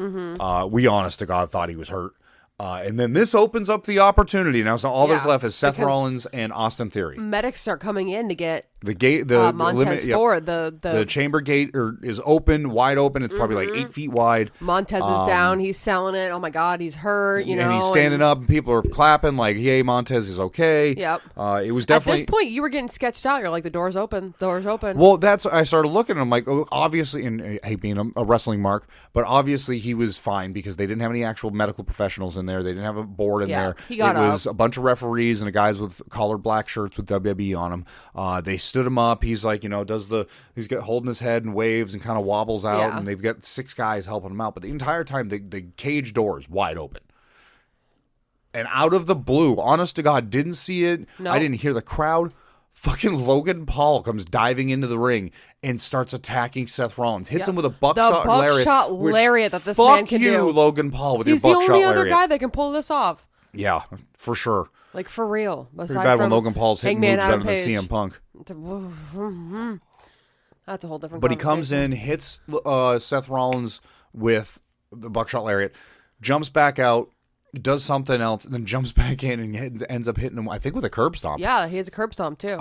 We honest to God thought he was hurt. And then this opens up the opportunity. Now, so all that's left is Seth Rollins and Austin Theory. Medics are coming in to get the gate. Montez Ford. The chamber gate is open, wide open. It's probably like 8 feet wide. Montez is down. He's selling it. Oh my God, he's hurt. And he's standing up, and people are clapping like, "Hey, Montez is okay." Yep. It was definitely at this point you were getting sketched out. You're like, the door's open. Door's open. Well, I started looking. And I'm like, oh, obviously, and I hate being a wrestling mark, but obviously he was fine because they didn't have any actual medical professionals in there. They didn't have a board in there. He got It was a bunch of referees and guys with collared black shirts with WWE on them. They stood him up. He's like, he's holding his head and waves and kind of wobbles out, and they've got 6 guys helping him out. But the entire time, the cage door is wide open. And out of the blue, honest to God, didn't see it. Nope. I didn't hear the crowd. Fucking Logan Paul comes diving into the ring and starts attacking Seth Rollins. Hits him with a buckshot lariat. The buckshot lariat that this man can do. Fuck you, Logan Paul, with your buckshot lariat. He's the only other guy that can pull this off. Yeah, for sure. Like, for real. Pretty bad when Logan Paul's hitting moves better than CM Punk. That's a whole different But he comes in, hits Seth Rollins with the buckshot lariat, jumps back out, does something else, and then jumps back in and ends up hitting him, I think, with a curb stomp. Yeah, he has a curb stomp, too.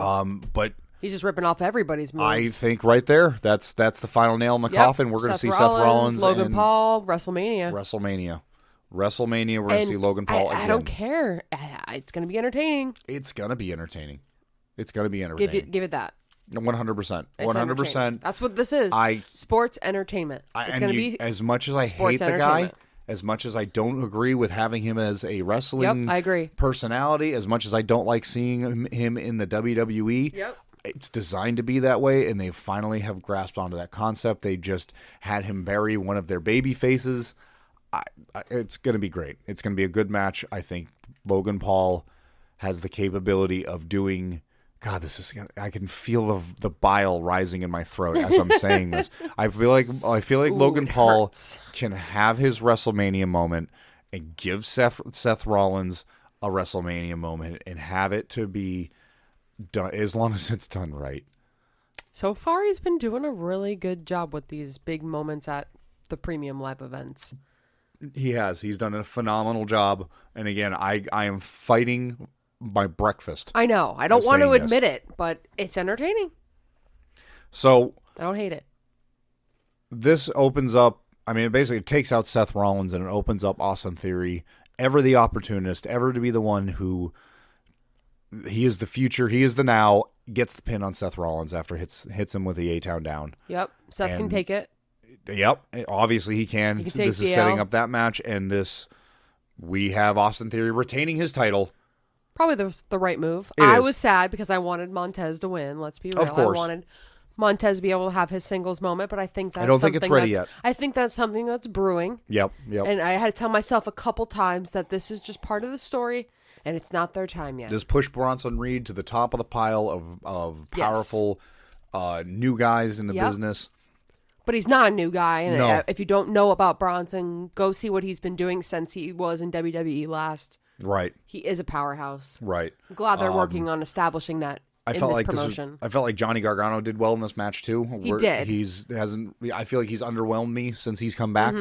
But he's just ripping off everybody's moves. I think right there, that's the final nail in the coffin. We're going to see Seth Rollins, Logan Paul, WrestleMania. We're going to see Logan Paul again. I don't care. It's going to be entertaining. It's going to be entertaining. Give it that. 100%. 100%. That's what this is. Sports entertainment. It's going to be as much as I hate the guy, as much as I don't agree with having him as a wrestling I agree. personality, as much as I don't like seeing him in the WWE, it's designed to be that way, and they finally have grasped onto that concept. They just had him bury one of their baby faces. It's going to be great. It's going to be a good match. I think Logan Paul has the capability of doing... God, I can feel the bile rising in my throat as I'm saying this. I feel like Logan Paul can have his WrestleMania moment and give Seth Rollins a WrestleMania moment and have it to be done as long as it's done right. So far, he's been doing a really good job with these big moments at the premium live events. He has. He's done a phenomenal job. And again, I am fighting my breakfast. I know. I don't want to admit it, but it's entertaining. So I don't hate it. This opens up, it basically takes out Seth Rollins and it opens up Austin Theory, ever the opportunist, ever to be the one who, he is the future, he is the now, gets the pin on Seth Rollins after hits him with the A-Town down. Yep. Seth can take it. Yep. Obviously he can. This is setting up that match, and we have Austin Theory retaining his title. Probably the right move. I was sad because I wanted Montez to win. Let's be real. Of course. I wanted Montez to be able to have his singles moment, but I think I don't think it's ready yet. I think that's something that's brewing. Yep. And I had to tell myself a couple times that this is just part of the story, and it's not their time yet. Just push Bronson Reed to the top of the pile of powerful new guys in the business. But he's not a new guy. And if you don't know about Bronson, go see what he's been doing since he was in WWE last. Right. He is a powerhouse. Right. I'm glad they're working on establishing that in this promotion. I felt like Johnny Gargano did well in this match too. He did. I feel like he's underwhelmed me since he's come back,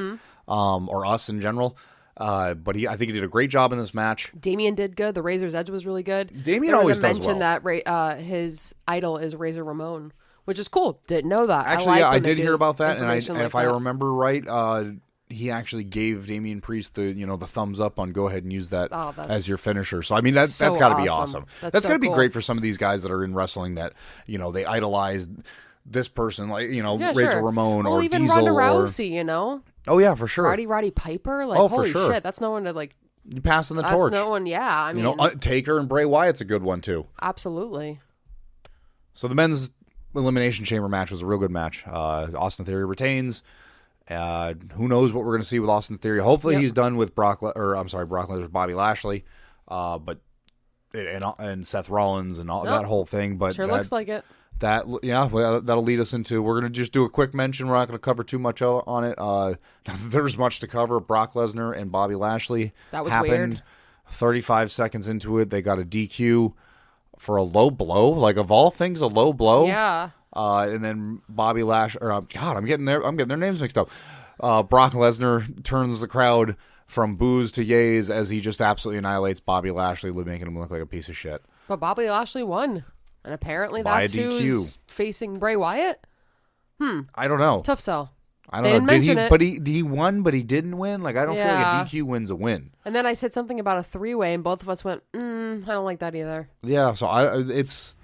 or us in general. But I think he did a great job in this match. Damian did good. The Razor's Edge was really good. Damian always does well. There was a mention that his idol is Razor Ramon, which is cool. Didn't know that. Actually, I did hear about that, and if I remember right, he actually gave Damian Priest the thumbs up on go ahead and use that as your finisher. So that's got to be awesome. That's got to be great for some of these guys that are in wrestling that they idolize this person, like Razor Ramon or even Diesel Ronda Rousey, Oh yeah, for sure. Roddy Piper, holy for sure. shit, that's no one to You passing the torch. That's no one, yeah. Taker and Bray Wyatt's a good one too. Absolutely. So the men's Elimination Chamber match was a real good match. Austin Theory retains. Who knows what we're going to see with Austin Theory? Hopefully he's done with Brock Lesnar, Bobby Lashley, and Seth Rollins and all that whole thing. But looks like it. That'll lead us into. We're gonna just do a quick mention. We're not gonna cover too much on it. There's much to cover. Brock Lesnar and Bobby Lashley. That was happened. weird. 35 seconds into it, they got a DQ for a low blow. Like, of all things, a low blow. Yeah. And then Bobby Lashley. I'm getting their names mixed up. Brock Lesnar turns the crowd from boos to yays as he just absolutely annihilates Bobby Lashley, making him look like a piece of shit. But Bobby Lashley won. And apparently By that's a DQ. who's facing Bray Wyatt. I don't know. Tough sell. I They don't know. didn't Did he? mention it. But he won, but he didn't win. Like, I don't feel like Yeah. a DQ win's a win. And then I said something about a 3-way, and both of us went, I don't like that either. Yeah. So I guess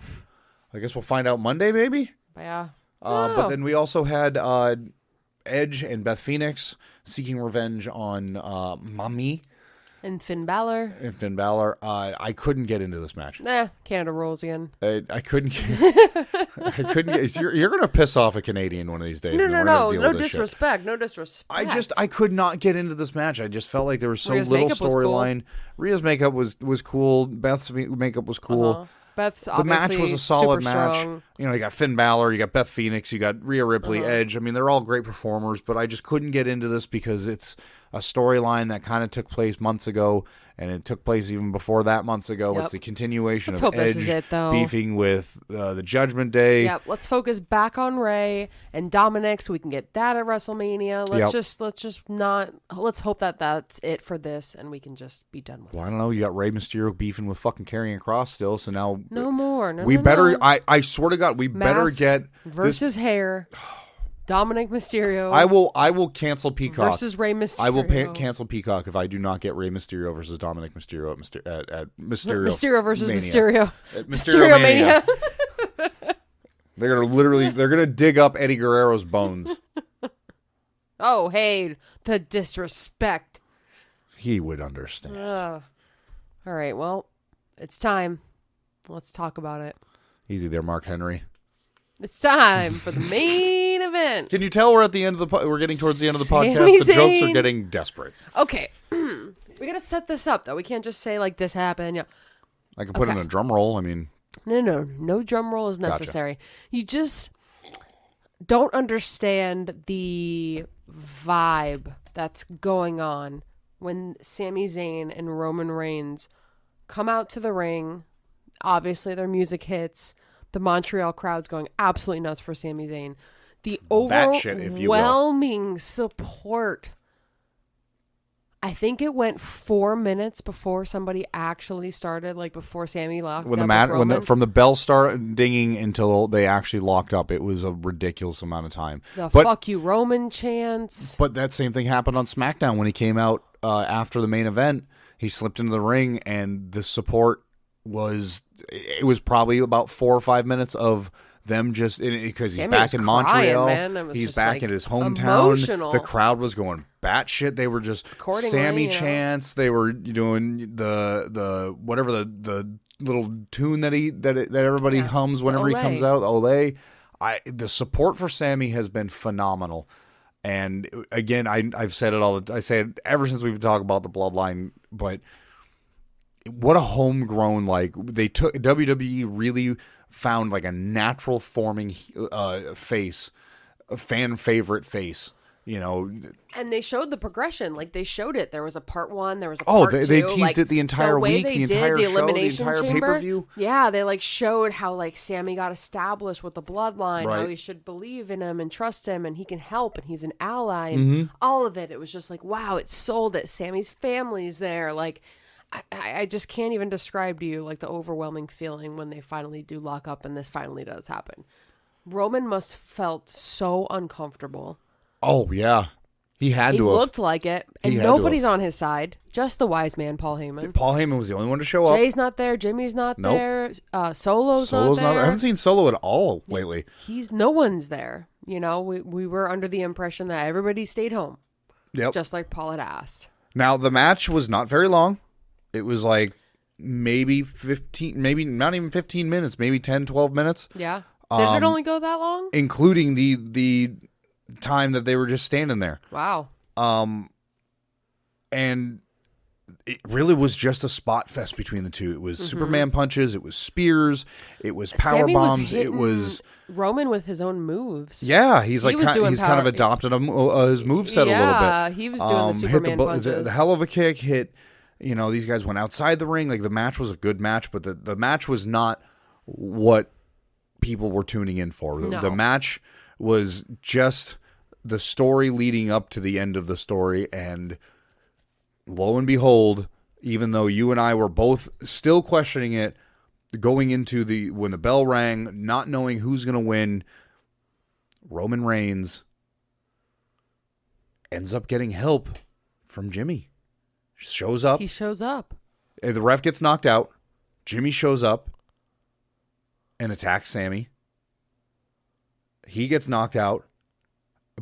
we'll find out Monday, maybe. But yeah. But then we also had Edge and Beth Phoenix seeking revenge on Mami And Finn Balor. and Finn Balor. I couldn't get into this match. Canada rules again. I couldn't. I couldn't get. You're gonna piss off a Canadian one of these days. No, and no, we're gonna no. deal No with this shit. disrespect. No disrespect. I could not get into this match. I just felt like there was so Rhea's little makeup was cool. storyline. Rhea's makeup was cool. Beth's makeup was cool. Uh-huh. Beth's The match obviously was a solid super match. strong. You know, you got Finn Balor, you got Beth Phoenix, you got Rhea Ripley, Edge. I mean, they're all great performers, but I just couldn't get into this because it's a storyline that kind of took place months ago, and it took place even before that months ago. Yep. It's the continuation Let's of hope this Edge is it, though. beefing with the Judgment Day. Yep. Let's focus back on Ray and Dominic so we can get that at WrestleMania. Let's hope that that's it for this and we can just be done with it. Well, I don't know. You got Rey Mysterio beefing with fucking Karrion Kross still, so now No more. No, we no, better. no. I swear to God, we better Mask get this. versus hair. Dominic Mysterio. I will cancel Peacock. versus Rey Mysterio. I will cancel Peacock if I do not get Rey Mysterio versus Dominic Mysterio at Mysterio. Mysterio versus Mania. Mysterio. At Mysterio Mania. They're gonna dig up Eddie Guerrero's bones. Oh, hey, the disrespect. He would understand. All right, well, it's time. Let's talk about it. Easy there, Mark Henry. It's time for the main event. Can you tell we're at the end of we're getting towards the end of the Sami podcast? The jokes are Zayn. getting desperate. Okay, we gotta set this up though. We can't just say like this happened. Yeah. I can put in a drum roll. I mean, No drum roll is necessary. You just don't understand the vibe that's going on when Sami Zayn and Roman Reigns come out to the ring. Obviously, their music hits. The Montreal crowd's going absolutely nuts for Sami Zayn. The Batshit, if you will. overwhelming support. I think it went 4 minutes before somebody actually started, like before Sami locked when up from the bell start dinging until they actually locked up, it was a ridiculous amount of time. the But fuck you Roman chants. But that same thing happened on SmackDown when he came out after the main event. He slipped into the ring, and the support was probably about 4 or 5 minutes of them just because he's Sammy back was in crying, Montreal. man. It was He's just, back like, in his hometown. emotional. The crowd was going batshit. They were just Accordingly, Sammy you know. chants. They were doing the whatever the little tune that everybody hums whenever he Olay. comes out. Olay. The support for Sammy has been phenomenal. And again, I've said it I say it ever since we've been talking about the Bloodline, but what a homegrown, like, they took WWE really found like a natural forming face, a fan favorite face, you know. And they showed the progression. Like, they showed it. There was a part 1, there was a part 2. They teased like, it the entire way week, they the did entire the show, the Elimination entire Chamber. pay-per-view. Yeah, they like showed how like Sammy got established with the Bloodline, how Right. he should believe in him and trust him, and he can help, and he's an ally, and Mm-hmm. all of it. It was just like, wow, it sold it. Sammy's family's there. Like, I just can't even describe to you like the overwhelming feeling when they finally do lock up and this finally does happen. Roman must felt so uncomfortable. Oh yeah, he had He to have. looked like it, and He had to nobody's on his side. Just the wise man, Paul Heyman. Paul Heyman was the only one to show up. Jay's not there. Jimmy's not Nope. there. Solo's Solo's not there. I haven't seen Solo at all lately. No one's there. You know, we were under the impression that everybody stayed home, Yep. just like Paul had asked. Now the match was not very long. It was like maybe 15, maybe not even 15 minutes, maybe 10, 12 minutes. Yeah. Did it only go that long? Including the time that they were just standing there. Wow. And it really was just a spot fest between the two. It was Superman punches, it was spears, it was power Sammy was bombs, it was Roman with his own moves. yeah. He's like was doing he's kind of adopted his moveset a little bit. Yeah, he was doing the Superman hit punches. the hell of a kick. Hit. These guys went outside the ring. Like the match was a good match, but the match was not what people were tuning in for. No. The match was just the story leading up to the end of the story, and lo and behold, even though you and I were both still questioning it, going into when the bell rang, not knowing who's going to win, Roman Reigns ends up getting help from Jimmy. Shows up. He shows up. The ref gets knocked out. Jimmy shows up and attacks Sami. He gets knocked out.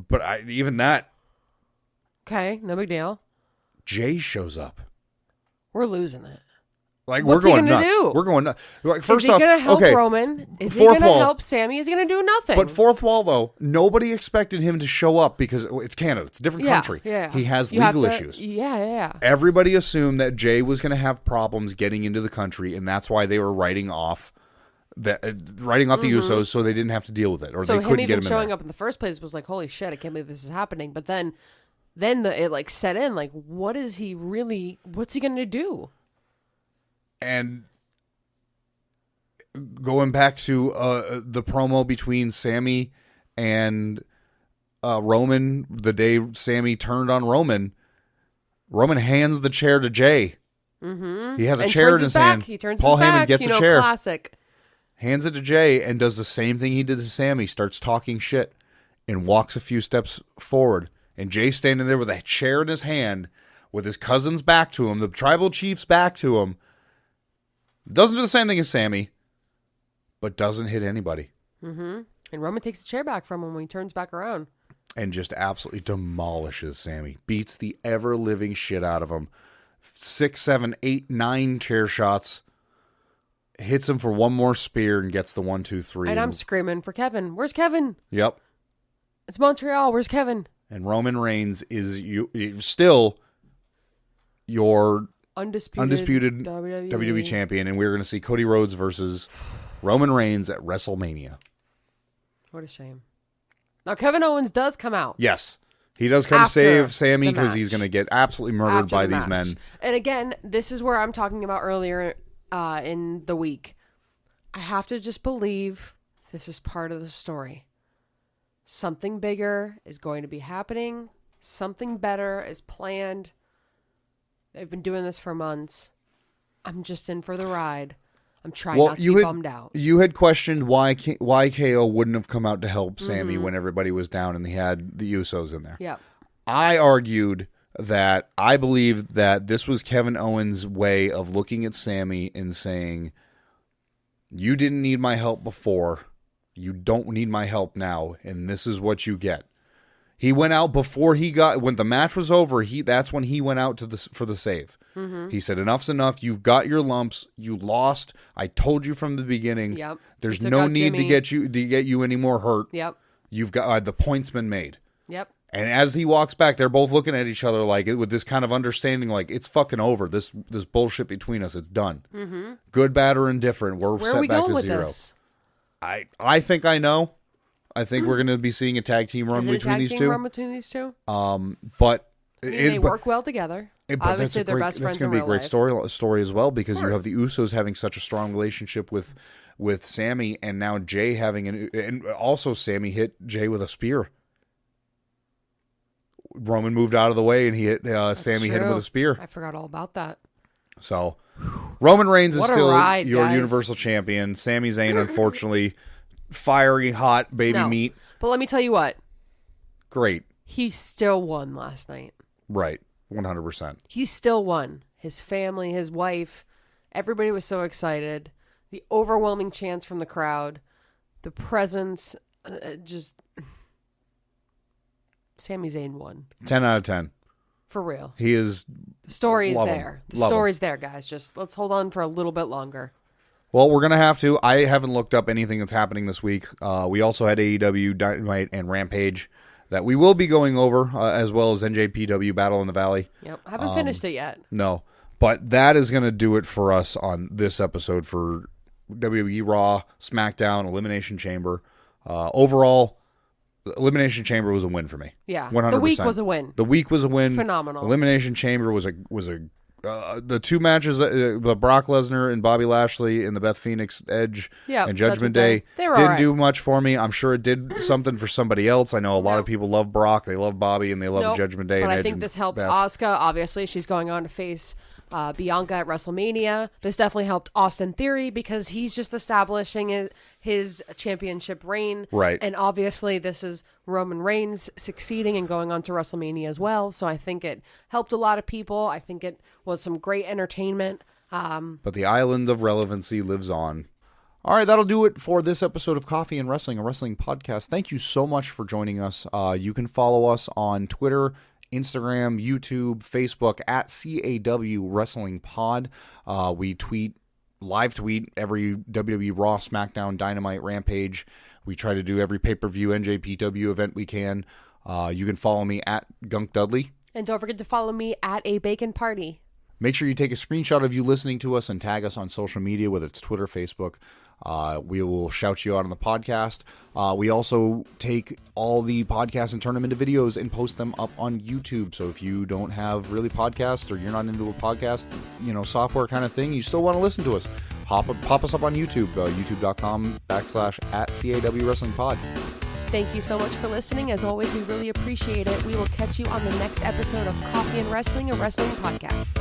But even that. Okay, no big deal. Jay shows up. We're losing it. Like What's we're going he gonna nuts. do? We're going nuts. Like, first is he off, going to help okay, Roman? Is he fourth going to wall. help Sami? Is he going to do nothing? But fourth wall, though, nobody expected him to show up because it's Canada. It's a different country. Yeah. He has You have legal to- issues. Yeah. Everybody assumed that Jay was going to have problems getting into the country, and that's why they were writing off the Usos so they didn't have to deal with it, or So they him couldn't even get him in showing there. up in the first place was like, holy shit, I can't believe this is happening. But then it like set in, like, what's he going to do? And going back to the promo between Sami and Roman, the day Sami turned on Roman hands the chair to Jay. Mm-hmm. He has a chair in his hand. He turns Paul his Heyman back. gets a chair, Classic. hands it to Jay, and does the same thing he did to Sami. Starts talking shit and walks a few steps forward. And Jay's standing there with a chair in his hand, with his cousin's back to him, the tribal chief's back to him. Doesn't do the same thing as Sami, but doesn't hit anybody. Mm-hmm. And Roman takes the chair back from him when he turns back around. And just absolutely demolishes Sami. Beats the ever-living shit out of him. 6, 7, 8, 9 chair shots. Hits him for one more spear and gets the 1, 2, 3. And I'm screaming for Kevin. Where's Kevin? Yep. It's Montreal. Where's Kevin? And Roman Reigns is still your undisputed WWE champion. And we're going to see Cody Rhodes versus Roman Reigns at WrestleMania. What a shame. Now, Kevin Owens does come out. Yes. He does come After save Sami the because match. he's going to get absolutely murdered After by the these match. men. And again, this is where I'm talking about earlier in the week. I have to just believe this is part of the story. Something bigger is going to be happening. Something better is planned. They've been doing this for months. I'm just in for the ride. I'm trying not to be bummed out. You had questioned why KO wouldn't have come out to help Sami when everybody was down and they had the Usos in there. Yeah. I argued that I believed that this was Kevin Owens' way of looking at Sami and saying, you didn't need my help before. You don't need my help now, and this is what you get. He went out before when the match was over, that's when he went out for the save. Mm-hmm. He said, enough's enough. You've got your lumps. You lost. I told you from the beginning. Yep. There's no need to get you any more hurt. Yep. You've got the point's been made. Yep. And as he walks back, they're both looking at each other like with this kind of understanding, like it's fucking over. This bullshit between us, it's done. Mm-hmm. Good, bad, or indifferent. Where are set we back going to with 0. this? I think I know. I think we're going to be seeing a tag team run between these two. Run between these two? But They work well together. Obviously, they're best friends That's going to be a great life. story as well because you have the Usos having such a strong relationship with Sami, and now Jay and also Sami hit Jay with a spear. Roman moved out of the way, and he hit Sami hit him with a spear. I forgot all about that. So, Roman Reigns is still your guys. Universal Champion. Sami Zayn, unfortunately, fiery hot baby meat. But let me tell you what. Great. He still won last night. Right. 100%. He still won. His family, his wife, everybody was so excited. The overwhelming chants from the crowd, the presence, just... Sami Zayn won. 10 out of 10. For real. He is... The story is love there. Him. The story's there, guys. Just let's hold on for a little bit longer. Well, we're going to have to. I haven't looked up anything that's happening this week. We also had AEW, Dynamite, and Rampage that we will be going over, as well as NJPW Battle in the Valley. Yep. I haven't finished it yet. No. But that is going to do it for us on this episode for WWE Raw, SmackDown, Elimination Chamber. Overall, Elimination Chamber was a win for me. Yeah, 100%. the week was a win. The week was a win. Phenomenal. Elimination Chamber was a the two matches, the Brock Lesnar and Bobby Lashley and the Beth Phoenix Edge and Judgment Day didn't do much for me. I'm sure it did something for somebody else. I know a lot of people love Brock, they love Bobby, and they love Judgment Day. But and I Edge think this helped Beth. Asuka. Obviously, she's going on to face Bianca at WrestleMania. This definitely helped Austin Theory because he's just establishing his championship reign. Right. And obviously, this is Roman Reigns succeeding and going on to WrestleMania as well. So I think it helped a lot of people. I think it was some great entertainment. But the island of relevancy lives on. All right, that'll do it for this episode of Coffee and Wrestling, a wrestling podcast. Thank you so much for joining us. You can follow us on Twitter, Instagram, YouTube, Facebook at CAW Wrestling Pod. We live tweet every WWE Raw, SmackDown, Dynamite, Rampage. We try to do every pay-per-view NJPW event we can. You can follow me at Gunk Dudley. And don't forget to follow me at A Bacon Party. Make sure you take a screenshot of you listening to us and tag us on social media, whether it's Twitter, Facebook. We will shout you out on the podcast. We also take all the podcasts and turn them into videos and post them up on YouTube. So if you don't have really podcasts or you're not into a podcast, software kind of thing, you still want to listen to us, pop us up on YouTube, youtube.com/@CAW Wrestling Pod. Thank you so much for listening. As always, we really appreciate it. We will catch you on the next episode of Coffee and Wrestling, a wrestling podcast.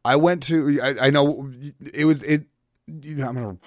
I know I'm going to